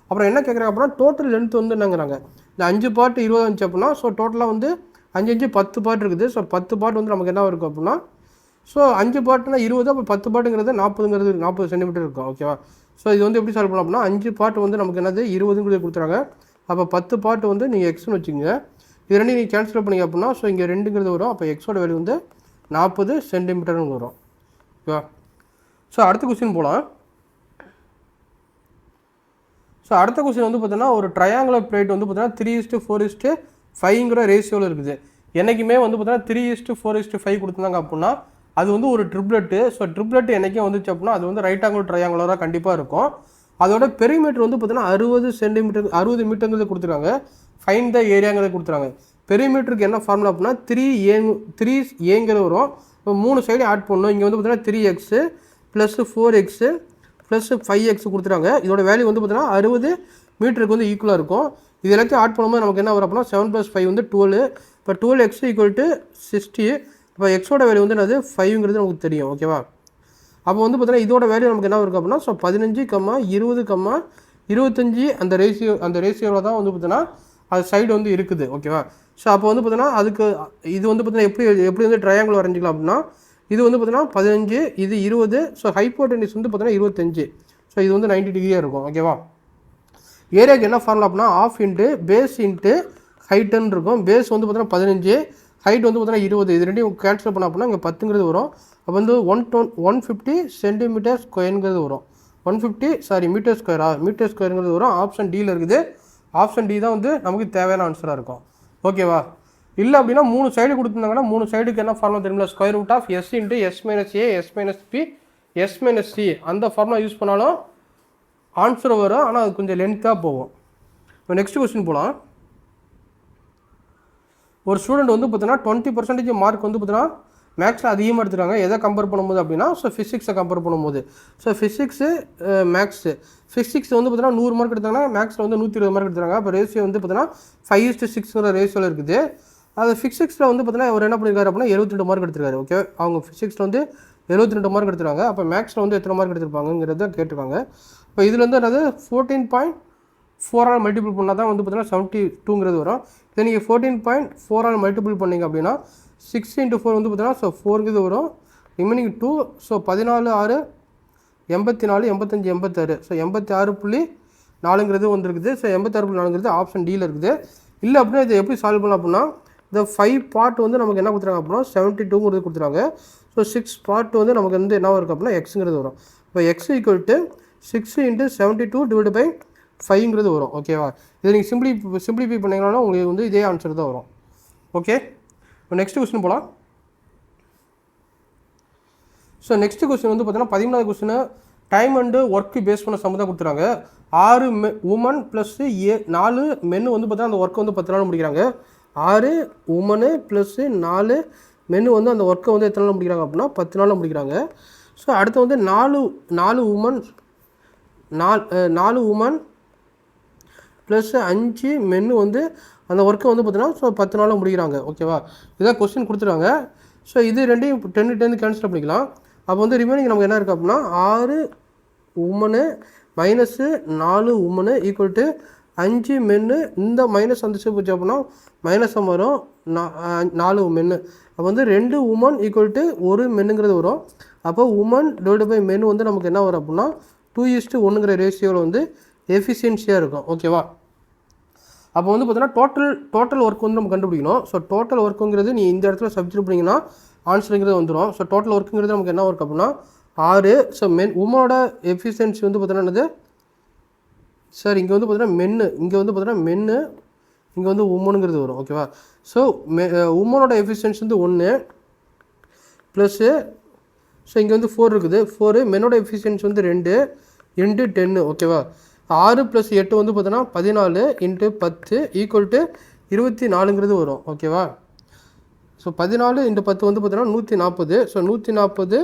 அப்புறம் என்ன கேட்குறாங்க அப்படின்னா டோட்டல் லென்த் வந்து என்னங்கிறாங்க, இந்த 5 பார்ட்டு 20 இருந்துச்சு அப்படின்னா ஸோ டோட்டலாக வந்து 5 10 பார்ட் இருக்குது. ஸோ 10 பார்ட் வந்து நமக்கு என்ன இருக்கும் அப்படின்னா ஸோ 5 பார்ட்டுனா 20, அப்போ 10 பார்ட்டுங்கிறது 40 சென்டிமீட்டர் இருக்கும். ஓகேவா? ஸோ இது வந்து எப்படி சால்வ் பண்ணலாம் அப்படின்னா 5 பார்ட் வந்து நமக்கு என்னது 20ங்கிறது கொடுத்துறாங்க. அப்போ 10 பார்ட் வந்து நீங்கள் எக்ஸ்னு வச்சுக்கோங்க. இது ரெண்டு நீங்கள் கேன்சல் பண்ணிங்க அப்படின்னா ஸோ இங்கே 2ங்கிறது வரும். அப்போ எக்ஸோட வேல்யூ வந்து 40 சென்டிமீட்டர்னு வரும். ஓகேவா? ஸோ அடுத்த கொஸ்டின் போகலாம். ஸோ அடுத்த கொஸ்டின் வந்து பார்த்தீங்கன்னா ஒரு ட்ரையாங்குலர் பிளேட் வந்து பார்த்தீங்கன்னா 3:4:5ங்கிற ரேஷியோவில் இருக்குது. என்றைக்குமே வந்து பார்த்தீங்கன்னா 3:4:5 கொடுத்துருந்தாங்க அப்படின்னா அது வந்து ஒரு ட்ரிப்ளெட்டு. ஸோ ட்ரிப்ளெட் என்றைக்கும் வந்துச்சு அப்படின்னா அது வந்து ரைட் ஆங்கிள் ட்ரையாங்குலராக கண்டிப்பாக இருக்கும். அதோட பெரிமீட்டர் வந்து பார்த்தீங்கன்னா 60 சென்டிமீட்டர் 60 மீட்டருங்கிறது கொடுத்துருக்காங்க. ஃபைன் த ஏரியாங்கிறது கொடுத்துருக்காங்க. பெரிமீட்டருக்கு என்ன ஃபார்முலா அப்படின்னா 3A வரும். இப்போ 3 சைடு ஆட் பண்ணணும். இங்கே வந்து பார்த்தீங்கன்னா 3x + 4x + 5x கொடுத்துருக்காங்க. இதோட வேல்யூ வந்து பார்த்தீங்கன்னா 60 மீட்டருக்கு வந்து ஈக்குவலாக இருக்கும். இது எல்லாத்தையும் ஆட் பண்ணும்போது நமக்கு என்ன வரும் அப்படின்னா 7 + 5 வந்து 12. இப்போ 12x = 60. இப்போ எக்ஸோட வேல்யூ வந்து என்னது 5ங்கிறது நமக்கு தெரியும். ஓகேவா? அப்போ வந்து பார்த்தீங்கன்னா இதோட வேல்யூ நமக்கு என்ன இருக்குது அப்படின்னா ஸோ 15, 20, 25 அந்த ரேஷியோவில் தான் வந்து பார்த்தீங்கன்னா அது சைடு வந்து இருக்குது. ஓகேவா? ஸோ அப்போ வந்து பார்த்தீங்கன்னா அதுக்கு இது வந்து பார்த்தீங்கன்னா எப்படி வந்து ட்ரையாங்கிள் வரைஞ்சிக்கலாம் அப்படின்னா இது வந்து பார்த்தீங்கன்னா 15, இது 20. ஸோ ஹைப்போடென்யூஸ் வந்து பார்த்தீங்கன்னா 25. ஸோ இது வந்து 90 டிகிரியாக இருக்கும். ஓகேவா? ஏரியாவுக்கு என்ன ஃபார்முலா அப்படின்னா ½ இன்ட்டு பேஸ் இன்ட்டு ஹைட்டுன்னு இருக்கும். பேஸ் வந்து பார்த்தீங்கன்னா 15, ஹைட் வந்து பார்த்தீங்கன்னா 20. இது ரெண்டையும் கேன்சல் பண்ண அப்படின்னா இங்கே 10ங்கிறது வரும். அப்போ வந்து 150 சென்டிமீட்டர் ஸ்கொயருங்கிறது வரும். மீட்டர் ஸ்கொயருங்கிறது வரும். ஆப்ஷன் டியில் இருக்குது. ஆப்ஷன் டி தான் வந்து நமக்கு தேவையான ஆன்சராக இருக்கும். ஓகேவா? இல்லை அப்படின்னா 3 சைடு கொடுத்துருந்தாங்கன்னா 3 சைடுக்கு என்ன ஃபார்முலா தெரியுமில்ல, √S × S - A S - P S - C அந்த ஃபார்முலா யூஸ் பண்ணாலும் ஆன்சர் வரும். ஆனால் அது கொஞ்சம் லென்த்தாக போகும். இப்போ நெக்ஸ்ட் கொஸ்டின் போகலாம். ஒரு ஸ்டூடெண்ட் வந்து பார்த்தீங்கன்னா 20% மார்க் வந்து பார்த்தீங்கன்னா மேக்ஸில் அதிகமாக எடுத்துருக்காங்க. எதை கம்பேர் பண்ணும்போது அப்படின்னா ஸோ ஃபிசிக்ஸை கம்பேர் பண்ணும்போது ஸோ ஃபிசிக்ஸு மேக்ஸு ஃபிசிக்ஸ் வந்து பார்த்தீங்கன்னா 100 மார்க் எடுத்தாங்கன்னா மேக்ஸில் வந்து 120 மார்க் எடுத்துறாங்க. அப்போ ரேஷியோ வந்து பார்த்தீங்கன்னா 5:6ங்கிற ரேஷியோவில் இருக்குது. அது ஃபிசிக்ஸில் வந்து பார்த்தீங்கன்னா அவர் என்ன பண்ணியிருக்காரு அப்படின்னா 72 மார்க் எடுத்திருக்காரு. ஓகே, அவங்க ஃபிசிக்ஸில் வந்து 72 மார்க் எடுத்துருக்காங்க. அப்போ மேக்ஸில் வந்து எத்தனை மார்க் எடுத்திருப்பாங்கிறத கேட்டிருக்காங்க. இப்போ இதில் வந்து என்னது 14.4 மல்டிபிள் பண்ணால் தான் வந்து பார்த்தீங்கன்னா 72ங்கிறது வரும். இதை நீங்கள் 14.4 மல்டிபிள் பண்ணிங்க அப்படின்னா 6 × 4 வந்து பார்த்தீங்கன்னா ஸோ 4ங்கிறது வரும். ரிமைனிங் 2 ஸோ 14, 6, 84, 85, 86 ஸோ 86.4ங்கிறது வந்துருக்குது. ஸோ 86.4ங்கிறது ஆப்ஷன் டியில் இருக்குது. இல்லை அப்படின்னா இதை எப்படி சால்வ் பண்ணலாம் அப்படின்னா இந்த 5 பார்ட் வந்து நமக்கு என்ன கொடுத்துறாங்க அப்படின்னா 72ங்கிறது கொடுத்துறாங்க. ஸோ 6 பார்ட் வந்து நமக்கு வந்து என்ன இருக்குது அப்படின்னா எக்ஸுங்கிறது வரும். இப்போ x = 6 × 72 டிவைட் பை 5ங்கிறது வரும். ஓகேவா? இதை நீங்கள் சிம்பிளிஃபை பண்ணிங்கனாலும் உங்களுக்கு வந்து இதே ஆன்சர் தான் வரும். ஓகே, இப்போ நெக்ஸ்ட் கொஸ்டின் போகலாம். ஸோ நெக்ஸ்ட் கொஸ்டின் வந்து பார்த்தீங்கன்னா 13வது question time and work base பண்ண சம் தான் கொடுத்துறாங்க. 6 உமன் ப்ளஸ்ஸு 4 மென்னு வந்து பார்த்தீங்கன்னா அந்த ஒர்க்கை வந்து 10 நாள் முடிக்கிறாங்க. 6 உமனு ப்ளஸ்ஸு 4 மென்னு வந்து அந்த ஒர்க்கை வந்து எத்தனை நாள் முடிக்கிறாங்க அப்படின்னா 10 நாளில் முடிக்கிறாங்க. ஸோ அடுத்து வந்து 4 உமன் ப்ளஸ் 5 மென்னு வந்து அந்த ஒர்க்கை வந்து பார்த்தீங்கன்னா ஸோ 10 நாளில் முடிக்கிறாங்க. ஓகேவா, இதான் கொஸ்டின் கொடுத்துருக்காங்க. ஸோ இது ரெண்டையும் 10 கேன்சல் பண்ணிக்கலாம். அப்போ வந்து ரிமைனிங் நமக்கு என்ன இருக்குது அப்படின்னா 6 woman minus 4 woman equal to 5 மென்னு. இந்த மைனஸ் அந்த சைடு போச்சு அப்படின்னா மைனஸாக வரும் 4 மென்னு. அப்போ வந்து 2 உமன் ஈக்குவல் டு 1 மென்னுங்கிறது வரும். அப்போ உமன் டிவைட் பை மென் வந்து நமக்கு என்ன வரும் அப்படின்னா 2:1ங்கிற ரேஷியோவில் வந்து எஃபிஷியன்சியாக இருக்கும். ஓகேவா, அப்போ வந்து பார்த்தீங்கன்னா டோட்டல் ஒர்க் வந்து நம்ம கண்டுபிடிக்கணும். ஸோ டோட்டல் ஒர்க்குங்கிறது நீ இந்த இடத்துல சப்ஸ்டிட் பண்ணிங்கன்னா ஆன்சருங்கிறது வந்துடும். ஸோ டோட்டல் ஒர்க்குங்கிறது நமக்கு என்ன ஒர்க் அப்படின்னா 6. ஸோ உமனோட எஃபிஷியன்சி வந்து பார்த்தீங்கன்னா என்னது சார், இங்கே வந்து பார்த்தீங்கன்னா மென்னு, இங்கே வந்து பார்த்தீங்கன்னா மென்னு, இங்கே வந்து உமனுங்கிறது வரும். ஓகேவா, ஸோ உமனோட எஃபிஷியன்சி வந்து 1 ப்ளஸ்ஸு, ஸோ இங்கே வந்து 4 இருக்குது. 4 மென்னோட எஃபிஷியன்சி வந்து 2 இன்ட்டு 10. ஓகேவா, 6 + 8 வந்து பார்த்தீங்கன்னா 14 இன்ட்டு 10 ஈக்குவல் டு 24ங்கிறது வரும். ஓகேவா, ஸோ 14 இன்ட்டு 10 வந்து பார்த்தீங்கன்னா 140. ஸோ 140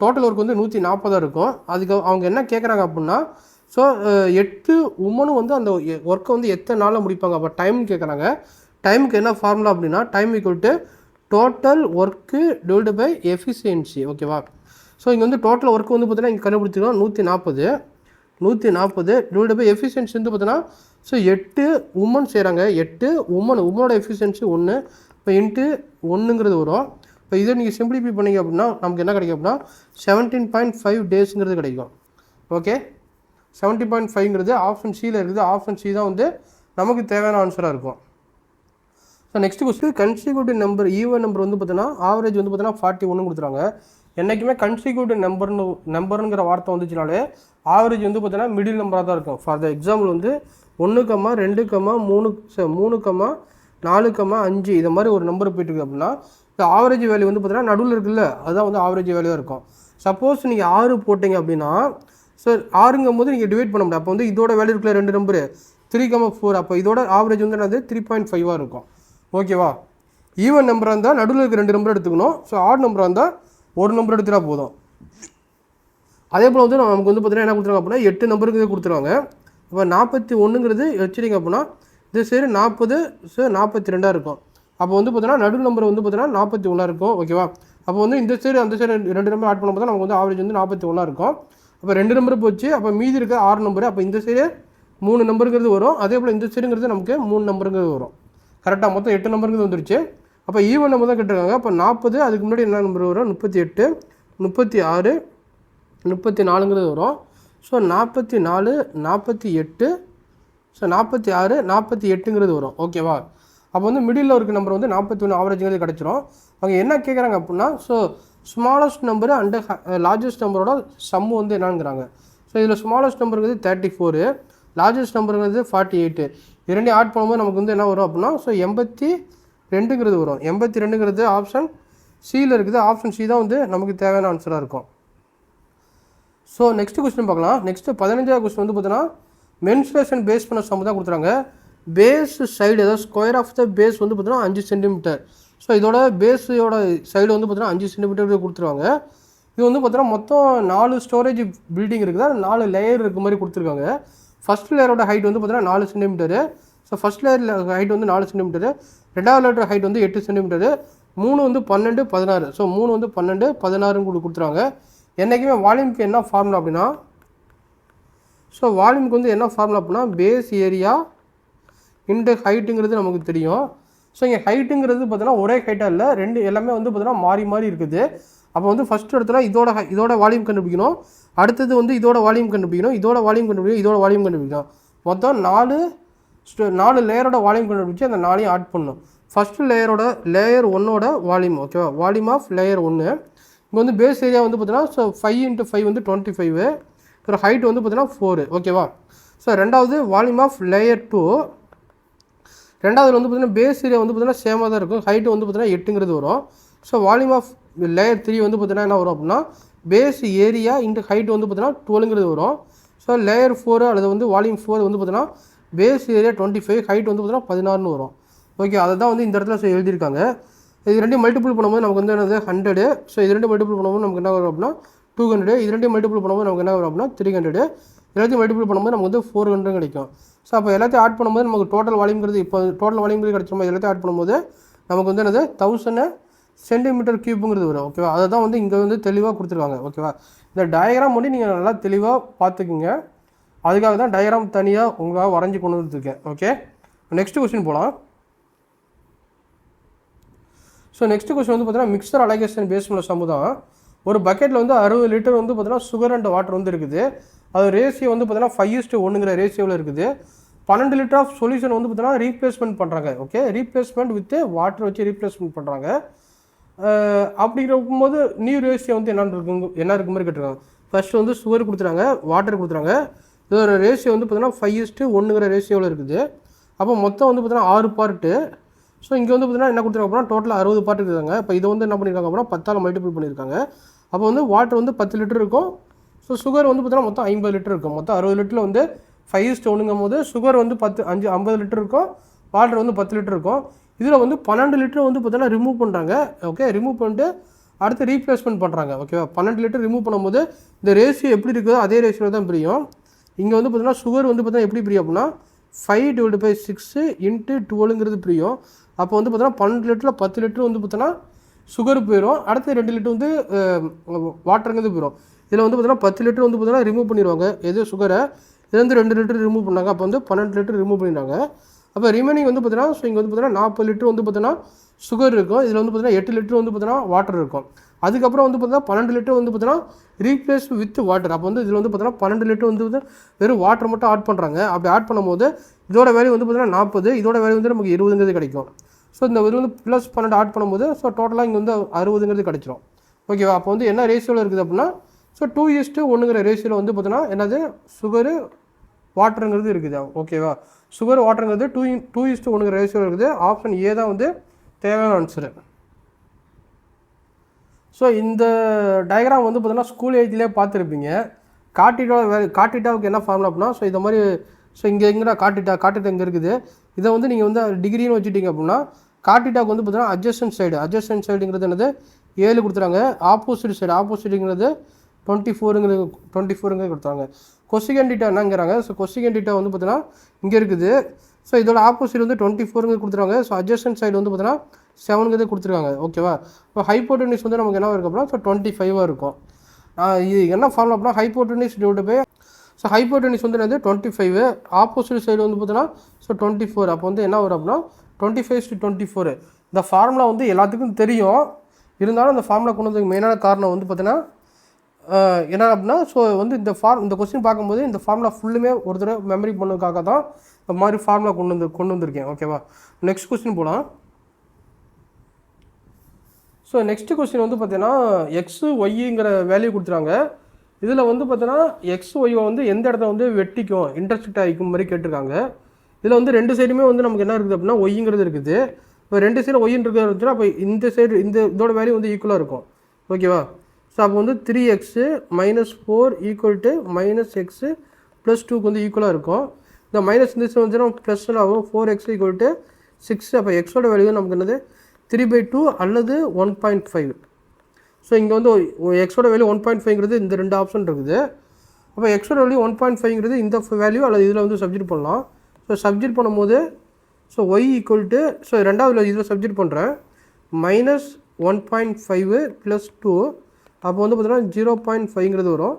டோட்டல் ஒர்க் வந்து 140 இருக்கும். அதுக்கு அவங்க என்ன கேட்குறாங்க அப்படின்னா ஸோ 8 உமனும் வந்து அந்த ஒர்க்கை வந்து எத்தனை நாளில் முடிப்பாங்க. அப்போ டைம் கேட்குறாங்க. டைமுக்கு என்ன ஃபார்முலா அப்படின்னா time equal to total work divide by efficiency. ஓகேவா, ஸோ இங்கே வந்து டோட்டல் ஒர்க்கு வந்து பார்த்தீங்கன்னா இங்கே கண்டுபிடிச்சிருக்கோம் 140 டிவைடு பை எஃபிஷியன்சி வந்து பார்த்தீங்கன்னா ஸோ 8 உமன் செய்கிறாங்க. 8 உமனோட எஃபிஷியன்சி 1 இப்போ இன்ட்டு 1ங்கிறது வரும். இப்போ இதை நீங்கள் சிம்பிளிஃபை பண்ணிங்க அப்படின்னா நமக்கு என்ன கிடைக்கும் அப்படின்னா 17.5 டேஸுங்கிறது கிடைக்கும். ஓகே, 17.5ங்கிறது ஆப்ஷன் சியில் இருக்குது. ஆப்ஷன் சி தான் வந்து நமக்கு தேவையான ஆன்சராக இருக்கும். So next question consecutive number even number வந்து பார்த்தீங்கன்னா ஆவரேஜ் வந்து பார்த்தீங்கன்னா 41 கொடுத்துருவாங்க. என்றைக்குமே கன்சிக்யூட்டிவ் நம்பருங்கிற வார்த்தை வந்துச்சுனாலே ஆவரேஜ் வந்து பார்த்தீங்கன்னா மிடில் நம்பராக தான் இருக்கும். ஃபார் த எக்ஸாம்பிள் வந்து 1, 2, 3, 4, 5 இது மாதிரி ஒரு நம்பர் போயிட்டுருக்கு அப்படின்னா இந்த ஆவரேஜ் வேல்யூ வந்து பார்த்தீங்கன்னா நடுவில் இருக்குல்ல, அதுதான் வந்து ஆவரேஜ் வேல்யூவாக இருக்கும். சப்போஸ் நீங்கள் 6 போட்டிங்க அப்படின்னா ஸோ 6ங்கும் போது நீங்கள் டிவைட் பண்ண முடியாது. அப்போ வந்து இதோட வேல்யூ இருக்குல்ல 2 நம்பரு 3, 4, அப்போ இதோட ஆவரேஜ் வந்து என்னது 3.5 இருக்கும். ஓகேவா, ஈவன் நம்பராக இருந்தால் நடுவில் இருக்க 2 நம்பர் எடுத்துக்கணும். ஸோ ஆட் நம்பராக இருந்தால் ஒரு நம்பர் எடுத்துட்டா போதும். அதே போல் வந்து நமக்கு வந்து பார்த்தீங்கன்னா என்ன கொடுத்துருவாங்க அப்படின்னா 8 நம்பருக்கு இது கொடுத்துருவாங்க. இப்போ 41ங்கிறது வச்சுருங்க அப்படின்னா இது சரி 40 ஸோ 42 இருக்கும். அப்போ வந்து பார்த்தீங்கன்னா நடு நம்பர் வந்து பார்த்தீங்கன்னா 41 இருக்கும். ஓகேவா, அப்போ வந்து இந்த சைடு அந்த சைடு 2 நம்பர் ஆட் பண்ணும்போது நமக்கு வந்து ஆவரேஜ் வந்து 41 இருக்கும். அப்போ 2 நம்பர் போச்சு. அப்போ மீதி இருக்க 6 நம்பரு. அப்போ இந்த சைடு 3 நம்பருங்கிறது வரும். அதே போல் இந்த சைடுங்கிறது நமக்கு 3 நம்பருங்கிறது வரும். கரெக்டாக மொத்தம் 8 நம்பருங்கிறது வந்துருச்சு. அப்போ ஈவன் நம்பர் தான் கேட்டிருக்காங்க. அப்போ 40 அதுக்கு முன்னாடி என்ன நம்பர் வரும் 38, 36, 34ங்கிறது வரும். ஸோ 44, 48, ஸோ 46, 48ங்கிறது வரும். ஓகேவா, அப்போ வந்து மிடில் இருக்க நம்பர் வந்து 41 ஆவரேஜுங்கிறது கிடச்சிரும். அவங்க என்ன கேட்குறாங்க அப்படின்னா so smallest number and largest நம்பரோட சம்மு வந்து என்னங்கிறாங்க. ஸோ இதில் ஸ்மாலஸ்ட் நம்பருங்கிறது 34, லார்ஜஸ்ட் நம்பருங்கிறது 48. இரண்டையும் ஆட் பண்ணும்போது நமக்கு வந்து என்ன வரும் அப்படின்னா ஸோ 82ங்கிறது வரும். 82ங்கிறது ஆப்ஷன் சியில் இருக்குது. ஆப்ஷன் சி தான் வந்து நமக்கு தேவையான ஆன்சராக இருக்கும். ஸோ நெக்ஸ்ட் கொஸ்டின் பார்க்கலாம். நெக்ஸ்ட்டு 15வது கொஸ்டின் வந்து பார்த்தீங்கன்னா மென்சுரேஷன் பேஸ் பண்ண சம்மு தான் கொடுத்துறாங்க. பேஸ் சைடு அதாவது ஸ்கொயர் ஆஃப் த பேஸ் வந்து பார்த்தீங்கன்னா 5 சென்டிமீட்டர். ஸோ இதோட பேஸோட சைடு வந்து பார்த்தீங்கன்னா 5 சென்டிமீட்டர் கொடுத்துருவாங்க. இது வந்து பார்த்தீங்கன்னா மொத்தம் 4 ஸ்டோரேஜ் பில்டிங் இருக்குதா 4 லேயர் இருக்க மாதிரி கொடுத்துருக்காங்க. ஃபஸ்ட் லேயரோட ஹைட் வந்து பார்த்தீங்கன்னா 4 centimetre. So first layer height வந்து 4 சென்டிமீட்டரு. ரெண்டாவது லேயர் ஹைட் வந்து 8 சென்டிமீட்டரு. 3 வந்து 12, 16. ஸோ 3 வந்து 12, 16 கொடுத்துருவாங்க. என்றைக்குமே வால்யூமுக்கு என்ன ஃபார்முலா அப்படின்னா ஸோ வால்யூமுக்கு வந்து என்ன ஃபார்முலா அப்படின்னா பேஸ் ஏரியா இன்டு ஹைட்டுங்கிறது நமக்கு தெரியும். ஸோ இங்கே ஹைட்டுங்கிறது பார்த்தீங்கன்னா ஒரே ஹைட்டாக இல்லை, எல்லாமே வந்து பார்த்தீங்கன்னா மாறி மாறி இருக்குது. அப்போ வந்து ஃபஸ்ட் இடத்துல இதோட வால்யூம் கண்டுபிடிக்கணும். அடுத்தது வந்து இதோட வால்யூம் கண்டுபிடிக்கணும். இதோட வால்யூம் கண்டுபிடிக்கணும். மொத்தம் 4 லேயரோட வால்யூம் கண்டுபிடிச்சி அந்த 4ஐயும் ஆட் பண்ணணும். ஃபஸ்ட்டு லேயர் 1ஓட வால்யூம். ஓகேவா, வால்யூம் ஆஃப் லேயர் 1. இங்கே வந்து பேஸ் ஏரியா வந்து பார்த்தீங்கன்னா ஸோ 5 × 5 வந்து 25. ஒரு ஹைட் வந்து பார்த்தீங்கன்னா 4. ஓகேவா, ஸோ ரெண்டாவது வால்யூம் ஆஃப் லேயர் 2. ரெண்டாவது வந்து பார்த்தீங்கன்னா பேஸ் ஏரியா வந்து பார்த்தீங்கன்னா சேமாக தான் இருக்கும். ஹைட்டு வந்து பார்த்தீங்கன்னா 8ங்கிறது வரும். ஸோ வால்யூம் ஆஃப் லேயர் 3 வந்து பார்த்தீங்கன்னா என்ன வரும் அப்படின்னா பேஸ் ஏரியா இன்ட்டு ஹைட் வந்து பார்த்தீங்கன்னா 12ங்கிறது வரும். ஸோ லேயர் 4 அல்லது வந்து வால்யூம் 4 வந்து பார்த்தீங்கன்னா பேஸ் ஏரியா 25, ஹைட் வந்து பார்த்தீங்கன்னா 16 வரும். ஓகே, அதை தான் வந்து இந்த இடத்துல எழுதியிருக்காங்க. இது ரெண்டையும் மல்டிபிள் பண்ணும்போது நமக்கு வந்து என்னது 100. ஸோ இது ரெண்டு மல்டிபிள் பண்ணும்போது நமக்கு என்ன வரும் அப்படின்னா 200. இது ரெண்டையும் மல்டிபிள் பண்ணும்போது நமக்கு என்ன வரும் அப்படின்னா 300. எல்லாத்தையும் மல்டிபிள் பண்ணும்போது நமக்கு வந்து 400 கிடைக்கும். ஸோ அப்போ எல்லாத்தையும் ஆட் பண்ணும்போது நமக்கு டோட்டல் வால்யூம்ங்கிறது இப்போ டோட்டல் வால்யூம்ங்கிறது கிடைச்சோம். எல்லாத்தையும் ஆட் பண்ணும்போது நமக்கு வந்து என்னது 1000 சென்டிமீட்டர் கியூப்புங்கிறது வரும். ஓகேவா, அதை தான் வந்து இங்கே வந்து தெளிவாக கொடுத்துருக்காங்க. ஓகேவா, இந்த டயக்ராம் மட்டும் நீங்கள் நல்லா தெளிவாக பார்த்துக்குங்க. அதுக்காக தான் டயக்ராம் தனியாக உங்களாக வரைஞ்சி கொண்டு வந்துருக்கேன். ஓகே, நெக்ஸ்ட் கொஸ்டின் போகலாம். ஸோ நெக்ஸ்ட் கொஸ்டின் வந்து பார்த்தீங்கன்னா மிக்சர் அலகேஷன் பேஸ் பண்ண சம்மு தான். ஒரு பக்கெட்டில் வந்து 60 லிட்டர் வந்து பார்த்தீங்கன்னா சுகர் அண்ட் வாட்டர் வந்து இருக்குது. அது ரேஷியோ வந்து பார்த்தீங்கன்னா 5:1ங்கிற ரேஷியோவில் இருக்குது. 12 லிட்டர் ஆஃப் சொல்யூஷன் வந்து பார்த்தீங்கன்னா ரீப்ளேஸ்மெண்ட் பண்ணுறாங்க. ஓகே, ரீப்ளேஸ்மெண்ட் வித் வாட்டர் வச்சு ரீப்ளேஸ்மெண்ட் பண்ணுறாங்க. அப்படி இருக்கும்போது நியூ ரேஷியோ வந்து என்ன இருக்கு மாதிரி கேட்டிருக்காங்க. ஃபர்ஸ்ட் வந்து சுகர் கொடுத்துறாங்க, வாட்டர் கொடுத்துறாங்க. இதோட ரேஷியோ வந்து பார்த்தீங்கன்னா 5:1ங்கிற ரேஷியோவில் இருக்குது. அப்போ மொத்தம் வந்து பார்த்தீங்கன்னா 6 பார்ட்டு. ஸோ இங்கே வந்து பார்த்தீங்கன்னா என்ன கொடுத்துருக்காங்க அப்படின்னா டோட்டலாக 60 பார்ட் இருக்காங்க. இப்போ இதை வந்து என்ன பண்ணியிருக்காங்க அப்படின்னா 10ஆல் மல்டிபிள் பண்ணியிருக்காங்க. அப்போ வந்து வாட்டர் வந்து 10 லிட்டர் இருக்கும். ஸோ சுகர் வந்து பார்த்தீங்கன்னா மொத்தம் 50 லிட்டர் இருக்கும். மொத்தம் 60 லிட்டரில் வந்து 5:1ங்கும் போது சுகர் வந்து 50 லிட்டர் இருக்கும், வாட்டர் வந்து 10 லிட்டர் இருக்கும். இதில் வந்து 12 லிட்டர் வந்து பார்த்தீங்கன்னா ரிமூவ் பண்ணுறாங்க. ஓகே, ரிமூவ் பண்ணிட்டு அடுத்து ரீப்ளேஸ்மெண்ட் பண்ணுறாங்க. ஓகேவா, 12 லிட்டர் ரிமூவ் பண்ணும்போது இந்த ரேஷியோ எப்படி இருக்குதோ அதே ரேஷியோ தான் பிரியும். இங்கே வந்து பார்த்தீங்கன்னா சுகர் வந்து பார்த்தீங்கன்னா எப்படி பிரியும் அப்படின்னா 5/6 × 12ங்கிறது பிரியும். அப்போ வந்து பார்த்தீங்கன்னா 12 லிட்டரில் 10 லிட்டர் வந்து பார்த்தீங்கன்னா சுகர் போயிடும். அடுத்து 2 லிட்டர் வந்து வாட்டருங்கிறது போயிடும். இதில் வந்து பார்த்தீங்கன்னா 10 லிட்டர் வந்து பார்த்தீங்கன்னா ரிமூவ் பண்ணிடுவாங்க எது சுகரை. இது வந்து 2 லிட்டர் ரிமூவ் பண்ணாங்க. அப்போ வந்து 12 லிட்டர் ரிமூவ் பண்ணிடுறாங்க. அப்போ ரிமைனிங் வந்து பார்த்தீங்கன்னா ஸோ இங்கே வந்து பார்த்தீங்கன்னா 40 லிட்டர் வந்து பார்த்தீங்கன்னா சுகர் இருக்கும். இதில் வந்து பார்த்தீங்கன்னா 8 லிட்டர் வந்து பார்த்தீங்கன்னா வாட்டர் இருக்கும். அதுக்கப்புறம் வந்து பார்த்தீங்கன்னா 12 லிட்டர் வந்து பார்த்தீங்கன்னா ரீப்ளேஸ் வித் வாட்டர். அப்போ வந்து இதில் வந்து பார்த்தீங்கன்னா 12 லிட்டர் வந்து வெறும் வாட்டர் மட்டும் ஆட் பண்ணுறாங்க. அப்படி ஆட் பண்ணும்போது இதோட வேல்யூ வந்து பார்த்தீங்கன்னா 40, இதோட வேல்யூ வந்து நமக்கு 20ங்கிறது கிடைக்கும். ஸோ இந்த இது வந்து ப்ளஸ் 12 ஆட் பண்ணும்போது ஸோ டோட்டலாக இங்கே வந்து 60ங்கிறது கிடைச்சிரும். ஓகேவா, அப்போ வந்து என்ன ரேஷியோவில் இருக்குது அப்படின்னா ஸோ 2:1ங்கிற ரேஷியோவில் வந்து பார்த்தீங்கன்னா என்னது சுகரு வாட்டருங்கிறது இருக்குது. ஓகேவா, சுகர் வாட்டருங்கிறது 2:1ங்கிற ரேஷியோவில் இருக்குது. ஆப்ஷன் ஏ தான் வந்து தேவையான ஆன்சரு. ஸோ இந்த டயக்ராம் வந்து பார்த்தீங்கன்னா ஸ்கூல் ஏஜ்லேயே பார்த்துருப்பீங்க. காட்டிட்டாவுக்கு என்ன ஃபார்முலா அப்படின்னா ஸோ இந்த மாதிரி ஸோ இங்கே எங்கடா காட்டிட்டா இங்கே இருக்குது. இதை வந்து நீங்கள் வந்து டிகிரின்னு வச்சுட்டிங்க அப்படின்னா காட்டிட்டாவுக்கு வந்து பார்த்தீங்கன்னா அட்ஜஸ்டன்ட் சைடுங்கிறது என்னது 7 கொடுத்துறாங்க. ஆப்போசிட்டுங்கிறது 24ங்கிறது கொடுத்தாங்க. கொசிகன் டீட்டா என்னங்கிறாங்க. ஸோ கொசிகன் டீட்டா வந்து பார்த்தீங்கன்னா இங்கே இருக்குது. ஸோ இதோட ஆப்போசிட் வந்து 24ங்கிறது கொடுத்துருவாங்க. ஸோ அட்ஜஸ்டன்ட் சைடு வந்து பார்த்தீங்கன்னா 7ங்கிறது கொடுத்துருக்காங்க. ஓகேவா, இப்போ ஹைப்போட்டெனிஸ் வந்து நமக்கு என்ன இருக்குது அப்படின்னா ஸோ 25 இருக்கும். இது என்ன ஃபார்முலா அப்படின்னா ஹைப்போட்டெனிஸ் டிவைட் பை ஸோ ஹைப்போட்டெனிஸ் வந்து என்னது 25, ஆப்போசிட் சைடு வந்து பார்த்தீங்கன்னா ஸோ 24. அப்போ வந்து என்ன வரும் அப்படின்னா 25:24. இந்த ஃபார்முலா வந்து எல்லாத்துக்கும் தெரியும். இருந்தாலும் இந்த ஃபார்முலா கொண்டு வந்ததுக்கு மெயினான காரணம் வந்து பார்த்தீங்கன்னா என்ன அப்படின்னா ஸோ வந்து இந்த கொஸ்டின் பார்க்கும்போது இந்த ஃபார்முலா ஃபுல்லுமே ஒரு தடவை மெமரி பண்ணதுக்காக தான் இந்த மாதிரி ஃபார்முலா கொண்டு வந்திருக்கேன். ஓகேவா, நெக்ஸ்ட் கொஸ்டின் போகலாம். ஸோ நெக்ஸ்ட் கொஸ்டின் வந்து பார்த்தீங்கன்னா எக்ஸு ஒய்ங்கிற வேல்யூ கொடுத்துறாங்க. இதில் வந்து பார்த்தீங்கன்னா எக்ஸ் ஒய்யை வந்து எந்த இடத்த வந்து வெட்டிக்கும் இன்டர்செக்ட் ஆகிக்கும் மாதிரி கேட்டிருக்காங்க. இதில் வந்து ரெண்டு சைடுமே வந்து நமக்கு என்ன இருக்குது அப்படின்னா ஒய்ங்கிறது இருக்குது. இப்போ ரெண்டு சைடு ஒய்ன்னு இருக்கிறது அப்போ இந்த சைடு இதோட வேல்யூ வந்து ஈக்குவலாக இருக்கும். ஓகேவா, ஸோ அப்போ வந்து 3x - 4 = -x + 2க்கு வந்து ஈக்குவலாக இருக்கும். இந்த மைனஸ் இந்த சைடு வந்து நமக்கு ப்ளஸ் ஆகும். 4x = 6. அப்போ எக்ஸோட வேல்யூ நமக்கு என்னது 3/2 அல்லது 1.5. ஸோ இங்கே வந்து எக்ஸோட வேல்யூ 1.5ங்கிறது இந்த ரெண்டு ஆப்ஷன் இருக்குது. அப்போ எக்ஸோட வேல்யூ 1.5ங்கிறது இந்த வேல்யூ அல்லது இதில் வந்து சப்ஜெக்ட் பண்ணலாம். ஸோ சப்ஜெக்ட் பண்ணும்போது ஸோ y = ஸோ ரெண்டாவது இதில் சப்ஜெக்ட் பண்ணுறேன் -1.5 + 2. அப்போ வந்து பார்த்தீங்கன்னா 0.5ங்கிறது வரும்.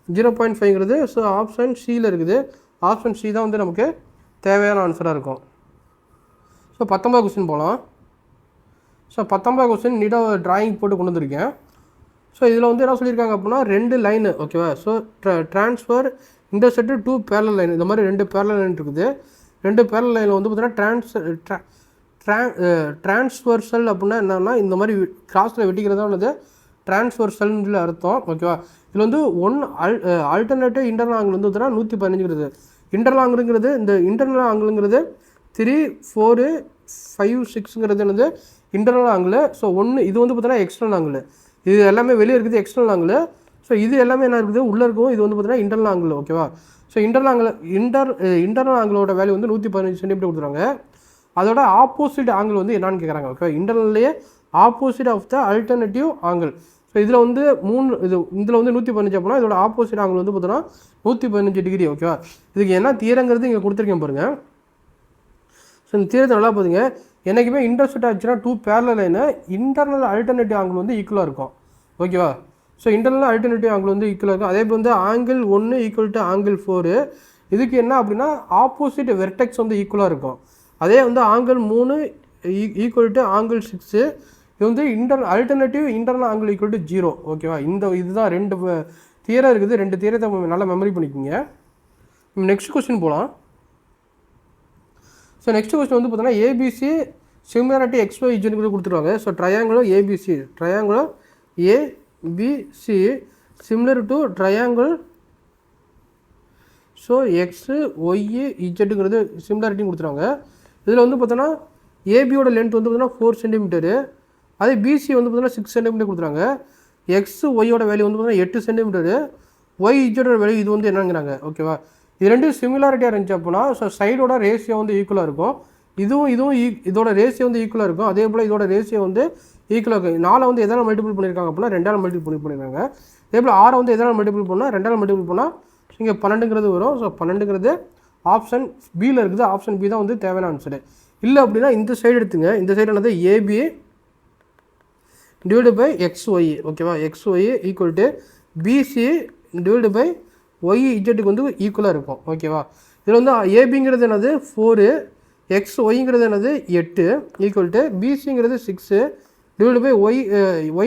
0.5ங்கிறது ஸோ ஆப்ஷன் சியில் இருக்குது. ஆப்ஷன் சி தான் வந்து நமக்கு தேவையான ஆன்சராக இருக்கும். ஸோ 19 கொஸ்டின் போகலாம். ஸோ 19 கொஸ்டின் நீட்டாக ட்ராயிங் போட்டு கொண்டு வந்திருக்கேன். ஸோ இதில் வந்து என்ன சொல்லியிருக்காங்க அப்படின்னா 2 லைனு. ஓகேவா, so transfer intersect 2 parallel line. இந்த மாதிரி 2 பேரலல் லைன் இருக்குது. 2 பேரலல் லைனில் வந்து பார்த்தீங்கன்னா டிரான்ஸ்வர்சல் அப்படின்னா என்னன்னா இந்த மாதிரி கிராஸில் வெட்டிக்கிறதா உள்ளது டிரான்ஸ்வர்சல்னு அர்த்தம். ஓகேவா, இதில் வந்து ஆல்டர்னேட்டிவ் இன்டர்னல் ஆங்கிள் வந்து பார்த்தீங்கன்னா 115ங்கிறது. இன்டர்னல் ஆங்கிள்ங்கிறது இந்த இன்டர்னல் ஆங்கிள்ங்கிறது 3, 4, 5, 6ங்கிறது என்னது இன்டர்னல் ஆங்கிள். ஸோ இது வந்து பார்த்தீங்கன்னா எக்ஸ்டர்னல் ஆங்கிள். இது எல்லாமே வெளியே இருக்குது எக்ஸ்டர்னல் ஆங்கிள். ஸோ இது எல்லாமே என்ன இருக்குது உள்ளே இருக்கும். இது வந்து பார்த்தீங்கன்னா இன்டர்னல் ஆங்கிள். ஓகேவா. ஸோ இன்டர்னல் ஆங்கிளோட வேல்யூ வந்து 115 சென்டிமீட்டர் கொடுத்துருவாங்க. அதோட ஆப்போசிட் ஆங்கிள் வந்து என்னன்னு கேட்குறாங்க. ஓகே, இன்டர்னல்லையே opposite of the alternative angle. So இதில் வந்து இதில் வந்து 115 அப்படின்னா இதோட ஆப்போசிட் ஆங்கிள் வந்து பார்த்தோன்னா 115 டிகிரி. ஓகேவா. இதுக்கு என்ன தியரங்கிறது இங்கே கொடுத்துருக்கேன் பாருங்கள். ஸோ இந்த தியரத்தை நல்லா பார்த்துங்க. என்றைக்குமே இன்டர்செக்ட் ஆச்சுன்னா 2 parallel line internal alternative angle வந்து ஈக்குவலாக இருக்கும். ஓகேவா. ஸோ இன்டர்னல் அல்டர்னேட்டிவ் ஆங்கிள் வந்து ஈக்குவலாக இருக்கும். அதே வந்து ஆங்கிள் 1 ஈக்குவல் டு ஆங்கிள் 4. இதுக்கு என்ன அப்படின்னா ஆப்போசிட் வெர்டெக்ஸ் வந்து ஈக்குவலாக இருக்கும். அதே வந்து ஆங்கிள் 3 ஈக்குவல் டு ஆங்கிள் 6. இது வந்து alternative internal angle equal to 0. ஓகேவா. இதுதான் 2 தியரம் இருக்குது. 2 தியரத்தை நல்லா மெமரி பண்ணிக்கோங்க. நெக்ஸ்ட் கொஸ்டின் போகலாம். ஸோ நெக்ஸ்ட் கொஸ்டின் வந்து பார்த்தீங்கன்னா ஏபிசி சிமிலாரிட்டி XY Z கொடுத்துருவாங்க. So triangular ABC similar to triangle. So XYZ சிமிலாரிட்டின்னு கொடுத்துருவாங்க. இதில் வந்து பார்த்தோன்னா ஏபியோட லென்த் வந்து பார்த்தீங்கன்னா 4 சென்டிமீட்டரு. அதே பிசி வந்து பார்த்தீங்கன்னா 6 சென்டிமீட்டர் கொடுத்துருவாங்க. XYயோட வேல்யூ வந்து பார்த்தீங்கன்னா 8 சென்டிமீட்டரு. YZோட வேல்யூ இது வந்து என்னங்கிறாங்க. ஓகேவா. இது ரெண்டும் சிமிலாரிட்டியாக இருந்துச்சு அப்படின்னா ஸோ சைடோட ரேஷியோ வந்து ஈக்குவலாக இருக்கும். இதுவும் இதோட ரேஷியோ வந்து ஈக்குவலாக இருக்கும். அதே போல் இதோட ரேஷியோ வந்து ஈக்குவலாக இருக்கும். 4 வந்து எதால் மல்டிபிள் பண்ணியிருக்காங்க அப்படின்னா 2ஆல் மல்டிபிள் பண்ணியிருக்காங்க. அதே போல் 6 வந்து எதால் மல்டிபிள் பண்ணால் 2ஆல் மல்டிபிள் பண்ணால் இங்கே 12ங்கிறது வரும். ஸோ 12ங்கிறது ஆப்ஷன் பியில் இருக்குது. ஆப்ஷன் பி தான் வந்து தேவையான ஆன்சரு. இல்லை அப்படின்னா இந்த சைடு எடுத்துங்க. இந்த சைடு என்னது ஏபி டிவைடு பை XY. ஓகேவா. XY equal to BC divide by YZக்கு வந்து ஈக்குவலாக இருக்கும். ஓகேவா. இதில் வந்து ஏபிங்கிறது என்னது 4, XYங்கிறது என்னது 8 ஈக்குவல் டு பிசிங்கிறது 6 டிவைடு பை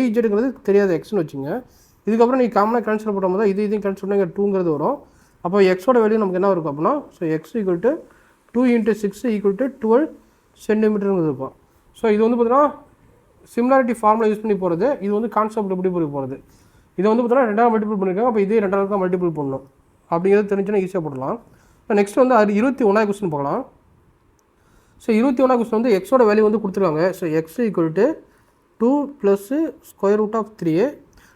YZங்கிறது தெரியாது எக்ஸ்னு வச்சுங்க. இதுக்கப்புறம் நீங்கள் காமனாக கேன்சல் பண்ணுற போது இதையும் கேன்சல் பண்ணால் இங்கே 2ங்கிறது வரும். அப்போ எக்ஸோட வேல்யூ நமக்கு என்ன இருக்கும் அப்படின்னா so X equal to 2 × 6 equal to 12 சென்டிமீட்டருங்கிறது இருக்கும். ஸோ இது வந்து பார்த்தீங்கன்னா சிமிலாரிட்டி ஃபார்முலா யூஸ் பண்ணி போகிறது. இது வந்து கான்செப்ட் எப்படி போகிறது. இதை வந்து பார்த்தீங்கன்னா 2ஆல் மல்டிபிள் பண்ணியிருக்காங்க. அப்போ இதே 2ஆல் தான் மல்டிபிள் பண்ணணும் அப்படிங்கிறது தெரிஞ்சுன்னா ஈஸியாக போடலாம். இப்போ நெக்ஸ்ட் வந்து 21வது கொஸ்டின் போகலாம். ஸோ 21வது கொஸ்டின் வந்து எக்ஸோட வேல்யூ வந்து கொடுத்துருவாங்க. So X equal to 2 + √3.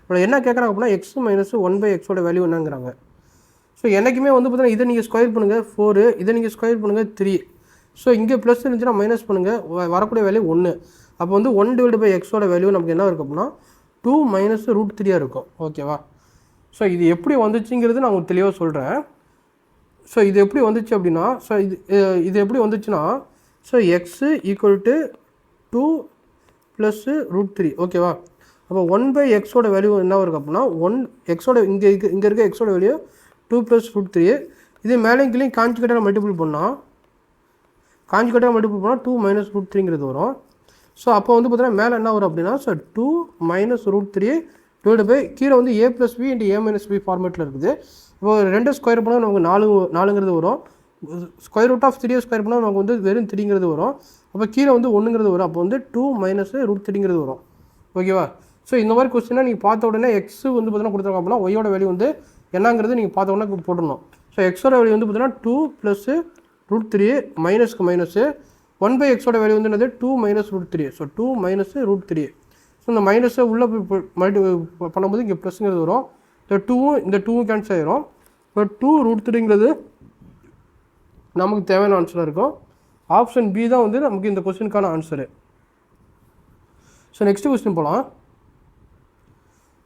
இப்போ என்ன கேட்குறாங்க அப்படின்னா எக்ஸ் மைனஸ் 1/xோட வேல்யூ என்னங்கிறாங்க. ஸோ என்றைக்குமே வந்து பார்த்தீங்கன்னா இதை நீங்கள் ஸ்கொயர் பண்ணுங்கள் 4, இதை நீங்கள் ஸ்கொயர் பண்ணுங்கள் 3. ஸோ இங்கே ப்ளஸ் இருந்துச்சுன்னா மைனஸ் பண்ணுங்கள், வரக்கூடிய வேல்யூ 1. அப்போ வந்து 1/xோட வேல்யூ நமக்கு என்ன இருக்கும் அப்படின்னா 2 - √3 இருக்கும். ஓகேவா. ஸோ இது எப்படி வந்துச்சுங்கிறது நான் உங்களுக்கு தெளிவாக சொல்கிறேன். ஸோ இது எப்படி வந்துச்சு அப்படின்னா ஸோ இது எப்படி வந்துச்சுன்னா ஸோ எக்ஸு ஈக்குவல் டு 2 + √3. ஓகேவா. அப்போ 1/xோட வேல்யூ என்ன இருக்கும் அப்படின்னா எக்ஸோட இங்கே இருக்க எக்ஸோட வேல்யூ 2 + √3. இதே மேலே கீழே காஞ்சிகேட்டாக மல்டிபிள் பண்ணால் 2 - √3ங்கிறது வரும். ஸோ அப்போ வந்து பார்த்தீங்கன்னா மேலே என்ன வரும் அப்படின்னா ஸோ 2 - √3 டிவைடு பை கீழே வந்து a + b × a - b ஃபார்மேட்டில் இருக்குது. இப்போ 2 ஸ்கொயர் பண்ணால் நமக்கு 4ங்கிறது வரும். √3 ஸ்கொயர் பண்ணால் நமக்கு வந்து வெறும் 3ங்கிறது வரும். அப்போ கீழே வந்து 1ங்கிறது வரும். அப்போ வந்து 2 - √3ங்கிறது வரும். ஓகேவா. ஸோ இந்த மாதிரி கொஸ்டினா நீங்கள் பார்த்த உடனே எக்ஸ் வந்து பார்த்தீங்கன்னா கொடுத்துருக்காங்க அப்படின்னா ஒய்யோட வேல்யூ வந்து என்னங்கிறது நீங்கள் பார்த்த உடனே போடணும். ஸோ எக்ஸோட வேல்யூ வந்து பார்த்தீங்கன்னா 2 + √3 மைனஸ்க்கு மைனஸு 1/xோட வேல்யூ வந்து என்னது 2 - √3. ஸோ 2 - √3. ஸோ இந்த மைனஸை உள்ளே மல்டி பண்ணும்போது இங்கே ப்ளஸ்ங்கிறது வரும். இந்த 2வும் கேன்சல் ஆகிரும். இப்போ 2 √3ங்கிறது நமக்கு தேவையான ஆன்சராக இருக்கும். ஆப்ஷன் பி தான் வந்து நமக்கு இந்த கொஸ்டினுக்கான ஆன்சரு. ஸோ நெக்ஸ்ட் கொஸ்டின் போகலாம்.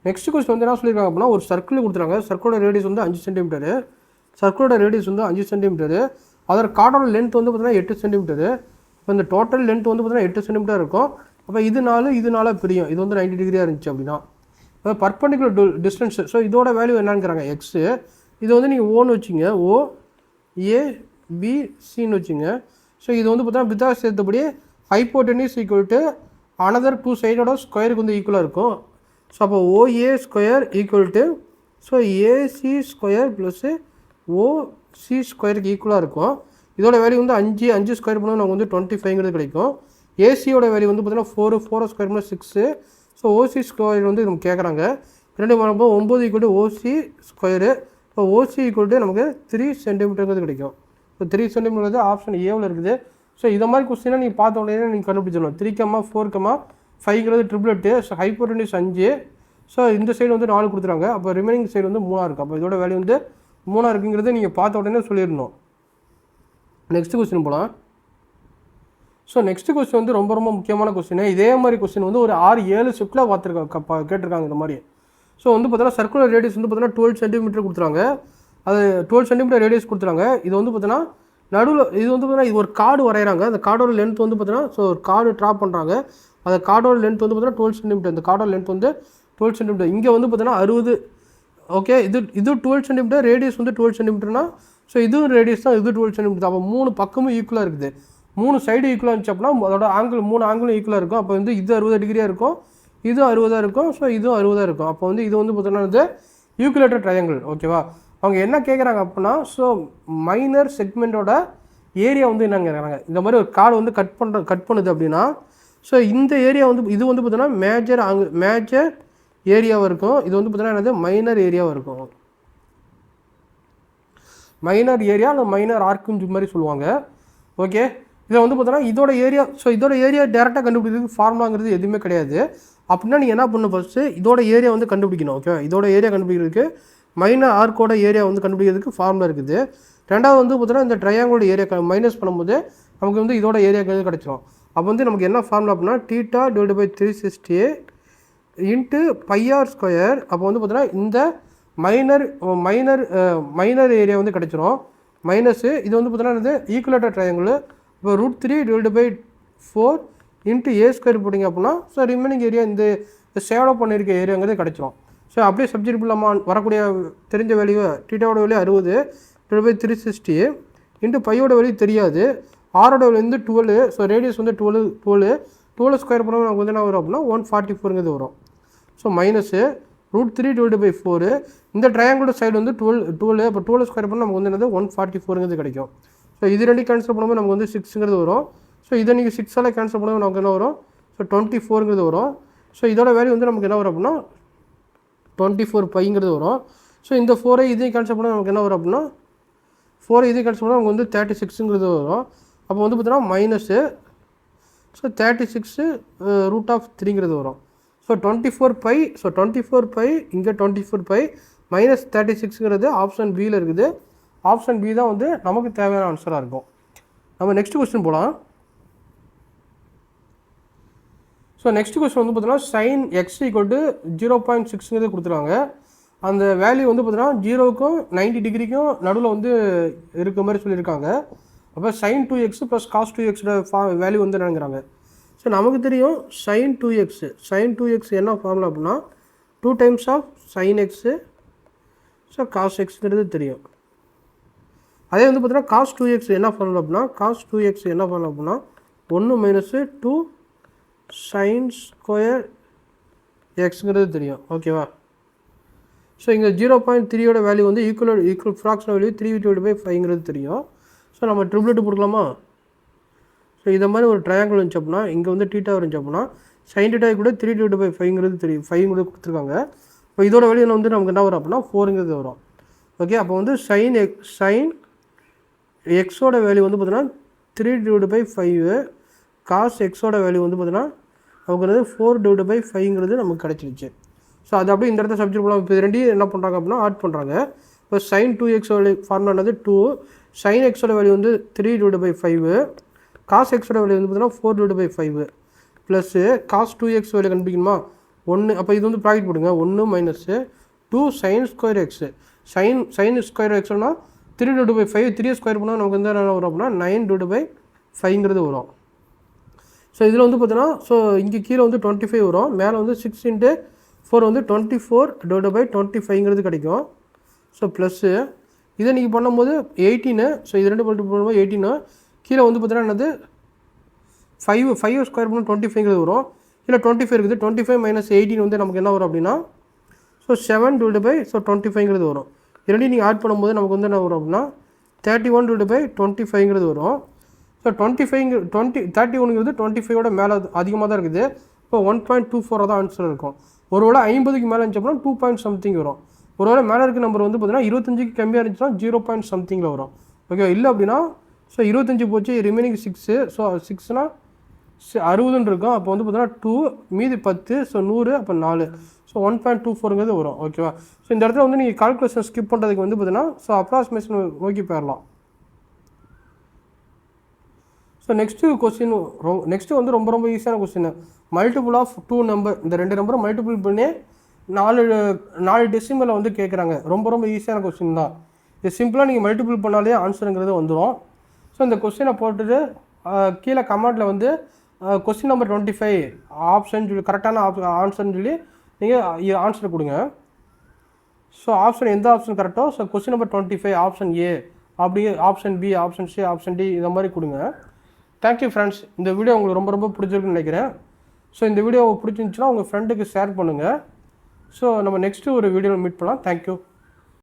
நெக்ஸ்ட் கொஸ்டின் வந்து என்ன சொல்லியிருக்காங்க அப்படின்னா ஒரு சர்க்கிள் கொடுத்துருக்காங்க. சர்க்கிளோட ரேடியஸ் வந்து 5 சென்டிமீட்டரு. சர்க்கிளோட ரேடியஸ் வந்து 5 சென்டிமீட்டரு. அதோட கார்டோட லென்த் வந்து பார்த்தீங்கன்னா 8 சென்டிமீட்டரு. இப்போ இந்த டோட்டல் லென்த் வந்து பார்த்தீங்கன்னா 8 சென்டிமீட்டர் இருக்கும். அப்போ இது 4 பிரியும். இது வந்து 90 டிகிரியாக இருந்துச்சு அப்படின்னா இப்போ பர்பண்டிகுலர் டிஸ்டன்ஸு. ஸோ இதோட வேல்யூ என்னங்கிறாங்க எக்ஸு. இது வந்து நீங்கள் ஓன்னு வச்சுங்க, OABCன்னு வச்சுங்க. ஸோ இது வந்து பார்த்தீங்கன்னா வித்தா சேர்த்தபடி ஹைப்போட்டெனிஸ் ஈக்குவல் டு அனதர் 2 சைடோட ஸ்கொயருக்கு வந்து ஈக்குவலாக இருக்கும். ஸோ அப்போ OA square equal to so AC square plus OC ஸ்கொயருக்கு ஈக்குவலாக இருக்கும். இதோட வேல்யூ வந்து 5 ஸ்கொயர் பண்ணால் நமக்கு வந்து 25ங்கிறது கிடைக்கும். ஏசியோட வேல்யூ வந்து பார்த்தீங்கன்னா 4 ஸ்கொயர் பண்ணால் 6. ஸோ OC ஸ்கொயர் வந்து நமக்கு கேட்குறாங்க. 2 பண்ணும்போது 9 ஈக்குவல் டு OC ஸ்கொயரு. இப்போ OC ஈக்குவல் டு நமக்கு 3 சென்டிமீட்டருங்கிறது கிடைக்கும். இப்போ 3 சென்டிமீட்டர் ஆப்ஷன் ஏவில் இருக்குது. ஸோ இதை மாதிரி கொஸ்டினாக நீங்கள் பார்த்த உடனே நீங்கள் கண்டுபிடிச்சிடணும். 3, 4, 5ங்கிறது ட்ரிபிளெட்டு. ஸோ ஹைப்போட்டெனிஸ் 5. ஸோ இந்த சைடு வந்து 4 கொடுத்துறாங்க. அப்போ ரிமைனிங் சைடு வந்து 3 இருக்குது. அப்போ இதோட வேல்யூ வந்து 3 இருக்குங்கிறது நீங்கள் பார்த்த உடனே சொல்லிடணும். நெக்ஸ்ட் கொஸ்டின் போகலாம். ஸோ நெக்ஸ்ட் கொஸ்டின் வந்து ரொம்ப ரொம்ப முக்கியமான கொஸ்டின். இதே மாதிரி கொஸ்டின் வந்து ஒரு 6-7 ஷிஃப்ட்டில் கேட்டிருக்காங்க இந்த மாதிரி. ஸோ வந்து பார்த்தீங்கன்னா சர்க்குலர் ரேடியஸ் வந்து பார்த்தீங்கன்னா 12 சென்டிமீட்டர் கொடுத்துறாங்க. அது 12 சென்டிமீட்டர் ரேடியஸ் கொடுத்துறாங்க. இது வந்து பார்த்தீங்கன்னா நடுவில் இது வந்து பார்த்தீங்கன்னா இது ஒரு கார்டு வரைகிறாங்க. அந்த கார்டோட லென்த் வந்து பார்த்தீங்கன்னா ஸோ ஒரு கார்டு ட்ரா பண்ணுறாங்க. அந்த கார்டோட லென்த் வந்து பார்த்தீங்கன்னா 12 சென்டிமீட்டர். இந்த கார்டோட லென்த் வந்து 12 சென்டிமீட்டர். இங்கே வந்து பார்த்தீங்கன்னா 60. ஓகே, இது 12 சென்டிமீட்டர், ரேடியஸ் வந்து 12 சென்டிமீட்டர்னா ஸோ இதுவும் ரேடியஸ் தான், இது 12 சென்டிமீட்டர். அப்போ 3 பக்கமும் ஈக்குவலாக இருக்குது. 3 சைடு ஈக்குவலாக இருந்துச்சு அப்படின்னா அதோட ஆங்கிள் 3 ஆங்கிளும் ஈக்குவலாக இருக்கும். அப்போ வந்து இது 60 டிகிரியாக இருக்கும், இதுவும் 60 இருக்கும், ஸோ இதுவும் 60 இருக்கும். அப்போ வந்து இது வந்து பார்த்தீங்கன்னா வந்து ஈக்குவலேட்டர் ட்ரையாங்கிள். ஓகேவா? அவங்க என்ன கேட்குறாங்க அப்படின்னா ஸோ மைனர் செக்மெண்ட்டோட ஏரியா வந்து என்ன கேட்குறாங்க. இந்த மாதிரி ஒரு கார்டு வந்து கட் பண்ணுது அப்படின்னா ஸோ இந்த ஏரியா வந்து இது வந்து பார்த்தீங்கன்னா மேஜர் ஏரியாவாக இருக்கும். இது வந்து பார்த்தீங்கன்னா என்னது மைனர் ஏரியாவாக இருக்கும். மைனர் ஏரியா இல்லை மைனர் ஆர்க்குன்னு மாதிரி சொல்லுவாங்க. ஓகே, இதில் வந்து பார்த்தீங்கன்னா இதோட ஏரியா இதோட ஏரியா டேரெக்டாக கண்டுபிடிக்கிறதுக்கு ஃபார்முலாங்கிறது எதுவுமே கிடையாது. அப்படின்னா நீங்கள் என்ன பண்ணணும், ஃபஸ்ட்டு இதோட ஏரியா வந்து கண்டுபிடிக்கணும். ஓகே, இதோட ஏரியா கண்டுபிடிக்கிறதுக்கு மைனர் ஆர்க்கோட ஏரியா வந்து கண்டுபிடிக்கிறதுக்கு ஃபார்முலா இருக்குது. ரெண்டாவது வந்து பார்த்தீங்கன்னா இந்த ட்ரையாங்கிளோட ஏரியா மைனஸ் பண்ணும்போது நமக்கு வந்து இதோட ஏரியா கிடச்சிரும். அப்போ வந்து நமக்கு என்ன ஃபார்முலா அப்படின்னா θ / 360 இன்ட்டு πr². அப்போ வந்து பார்த்தீங்கன்னா இந்த மைனர் ஏரியா வந்து கிடச்சிரும். மைனஸு இது வந்து பார்த்தீங்கன்னா இது ஈக்குவலேட்டர் ட்ரையாங்கிள். இப்போ √3 / 4 இன்ட்டு a² போட்டிங்க அப்படின்னா ஸோ ரிமைனிங் ஏரியா இந்த ஷேடோ பண்ணியிருக்க ஏரியாங்கிறது கிடச்சிரும். ஸோ அப்படியே சப்ஜெக்ட் இல்லாமல் வரக்கூடிய தெரிஞ்ச வேல்யூ θவோட வேல்யூ 60 / 360 இன்ட்டு πயோட வேல்யூ தெரியாது, ஆரோட வேல்யூ வந்து 12. ஸோ ரேடியஸ் வந்து 12 ஸ்கொயர் பண்ணால் நமக்கு வந்து என்ன வரும் அப்படின்னா 144 வரும். ஸோ மைனஸு √3 / 4 இந்த ட்ரையாங்கிளோட சைடு வந்து 12. அப்போ 12 ஸ்கொயர் பண்ணால் நமக்கு வந்து என்னது 144 கிடைக்கும். ஸோ இது ரெண்டு கேன்சல் பண்ணும்போது நமக்கு வந்து 6 வரும். ஸோ இதை நீங்கள் 6ஆல் கேன்சல் பண்ணும்போது நமக்கு என்ன வரும், ஸோ 24 வரும். ஸோ இதோட வேல்யூ வந்து நமக்கு என்ன வரும் அப்படின்னா 24π வரும். ஸோ இந்த 4 இதையும் கேன்சல் பண்ணால் நமக்கு என்ன வரும் அப்படின்னா 4 இதையும் கேன்சல் பண்ணால் நமக்கு வந்து 36 வரும். அப்போ வந்து பார்த்தீங்கன்னா மைனஸு ஸோ 36 √3 வரும். ஸோ 24π. ஸோ 24π இங்கே 24π மைனஸ் 36 ஆப்ஷன் பியில் இருக்குது. ஆப்ஷன் பி தான் வந்து நமக்கு தேவையான ஆன்சராக இருக்கும். நம்ம நெக்ஸ்ட் கொஸ்டின் போகலாம். ஸோ நெக்ஸ்ட் கொஸ்டின் வந்து பார்த்தீங்கன்னா sin x = 0.6 கொடுத்துருவாங்க. அந்த வேல்யூ வந்து பார்த்தீங்கன்னா 0க்கும் 90 டிகிரிக்கும் நடுவில் வந்து இருக்க மாதிரி சொல்லியிருக்காங்க. அப்போ sin 2x + cos 2x value வந்து என்னங்கிறாங்க. ஸோ நமக்கு தெரியும் sin 2x என்ன ஃபார்முலா அப்படின்னா 2 times of sin x so cos xங்கிறது தெரியும். அதே வந்து பார்த்தீங்கன்னா cos 2x என்ன ஃபார்முலா அப்படின்னா 1 - 2 sin² xங்கிறது தெரியும். ஓகேவா? ஸோ இங்கே 0.3யோட வேல்யூ வந்து ஈக்குவல் ஃப்ராக்ஷன் வேல்யூ 3/5 தெரியும். ஸோ நம்ம ட்ரிபிள் போட்டுக்கலாமா? ஸோ இதை மாதிரி ஒரு ட்ரையாங்கிள் இருந்துச்சு அப்படின்னா இங்கே வந்து θ இருந்துச்சு அப்படின்னா sin θ கூட 3/5 தெரியும். 5 கொடுத்துருக்காங்க. இப்போ இதோட வேல்யூ வந்து நமக்கு என்ன வரும் அப்படின்னா 4 வரும். ஓகே, அப்போ வந்து sin xோட வேல்யூ வந்து பார்த்தீங்கன்னா 3/5, cos xோட வேல்யூ வந்து பார்த்தீங்கன்னா நமக்கு 4/5 நமக்கு கிடச்சிருச்சு. ஸோ அது அப்படியே இந்த இடத்துல சப்ஜெக்ட் பண்ணலாம். இப்போ இது ரெண்டையும் என்ன பண்ணுறாங்க அப்படின்னா ஆட் பண்ணுறாங்க. இப்போ sin 2x ஃபார்முலா என்னது 2, sin xோட வேல்யூ வந்து 3/5, cos xோட வேல்யூ வந்து பார்த்தீங்கன்னா 4/5 ப்ளஸ்ஸு cos 2x வேல்யூ கண்டுபிடிக்கணுமா 1. அப்போ இது வந்து ப்ராக்கெட் போடுங்க. 1 - 2 sin² x. sin² xனா 3/5, 3 ஸ்கொயர் பண்ணால் நமக்கு வந்து என்ன வரும் அப்படின்னா 9/5 வரும். ஸோ இதில் வந்து பார்த்தீங்கன்னா ஸோ இங்கே கீழே வந்து 25 வரும், மேலே வந்து 6 × 4 வந்து 24/25 கிடைக்கும். ஸோ ப்ளஸ்ஸு இதை நீங்கள் பண்ணும்போது 18. ஸோ இது ரெண்டு பண்ணும்போது 18. கீழே வந்து பார்த்தீங்கன்னா என்னது 5 ஸ்கொயர் பண்ணால் 25 வரும். கீழே 25 இருக்குது. 25 - 18 வந்து நமக்கு என்ன வரும் அப்படின்னா ஸோ 7/25 வரும். இரண்டையும் நீங்கள் ஆட் பண்ணும்போது நமக்கு வந்து என்ன வரும் அப்படின்னா 31/25 வரும். ஸோ 31 25 மேலே அதிகமாக தான் இருக்குது. இப்போ 1.24 தான் ஆன்சர் இருக்கும். ஒருவேளை 50க்கு மேலே இருந்துச்சு அப்படின்னா 2 பாயிண்ட் சம்திங் வரும். ஒருவேளை மேலே இருக்க நம்பர் வந்து பார்த்தீங்கன்னா 25க்கு கம்மியாக இருந்துச்சுன்னா 0 பாயிண்ட் சம்திங்கில் வரும். ஓகே, இல்லை அப்படின்னா ஸோ 25 போச்சு, ரிமைனிங் 6. ஸோ 6னா 60 இருக்கும். அப்போ வந்து பார்த்தீங்கன்னா 2 மீதி 10, ஸோ 100, அப்போ 4. ஸோ 1.24ங்கிறது வரும். ஓகேவா? ஸோ இந்த இடத்துல வந்து நீங்கள் கால்குலேஷன் ஸ்கிப் பண்ணுறதுக்கு வந்து பார்த்தீங்கன்னா ஸோ அப்ராக்சிமேஷன் நோக்கி போயிடலாம். ஸோ நெக்ஸ்ட்டு வந்து ரொம்ப ரொம்ப ஈஸியான கொஸ்டின். மல்டிபிள் ஆஃப் 2 நம்பர், இந்த 2 நம்பரும் மல்டிபிள் பண்ணி 4 டெசிமலை வந்து கேட்குறாங்க. ரொம்ப ரொம்ப ஈஸியான கொஸ்டின் தான். இது சிம்பிளாக நீங்கள் மல்டிபிள் பண்ணாலே ஆன்சருங்கிறது வந்துடும். ஸோ இந்த கொஸ்டினை போட்டுட்டு கீழே கமெண்ட்டில் வந்து கொஸ்டின் நம்பர் 25 ஆப்ஷன் சொல்லி கரெக்டான ஆன்சர்னு சொல்லி நீங்கள் ஆன்சர் கொடுங்க. ஸோ ஆப்ஷன் எந்த ஆப்ஷன் கரெக்டோ so question number 25 option A, அப்படி option B, option C, option D இந்த மாதிரி கொடுங்க. Thank you friends. இந்த வீடியோ உங்களுக்கு ரொம்ப ரொம்ப பிடிச்சிருக்குன்னு நினைக்கிறேன். ஸோ இந்த வீடியோ பிடிச்சிருந்துச்சுன்னா உங்கள் ஃப்ரெண்டுக்கு ஷேர் பண்ணுங்கள். ஸோ நம்ம நெக்ஸ்ட்டு ஒரு வீடியோவில் மீட் பண்ணலாம். தேங்க்யூ.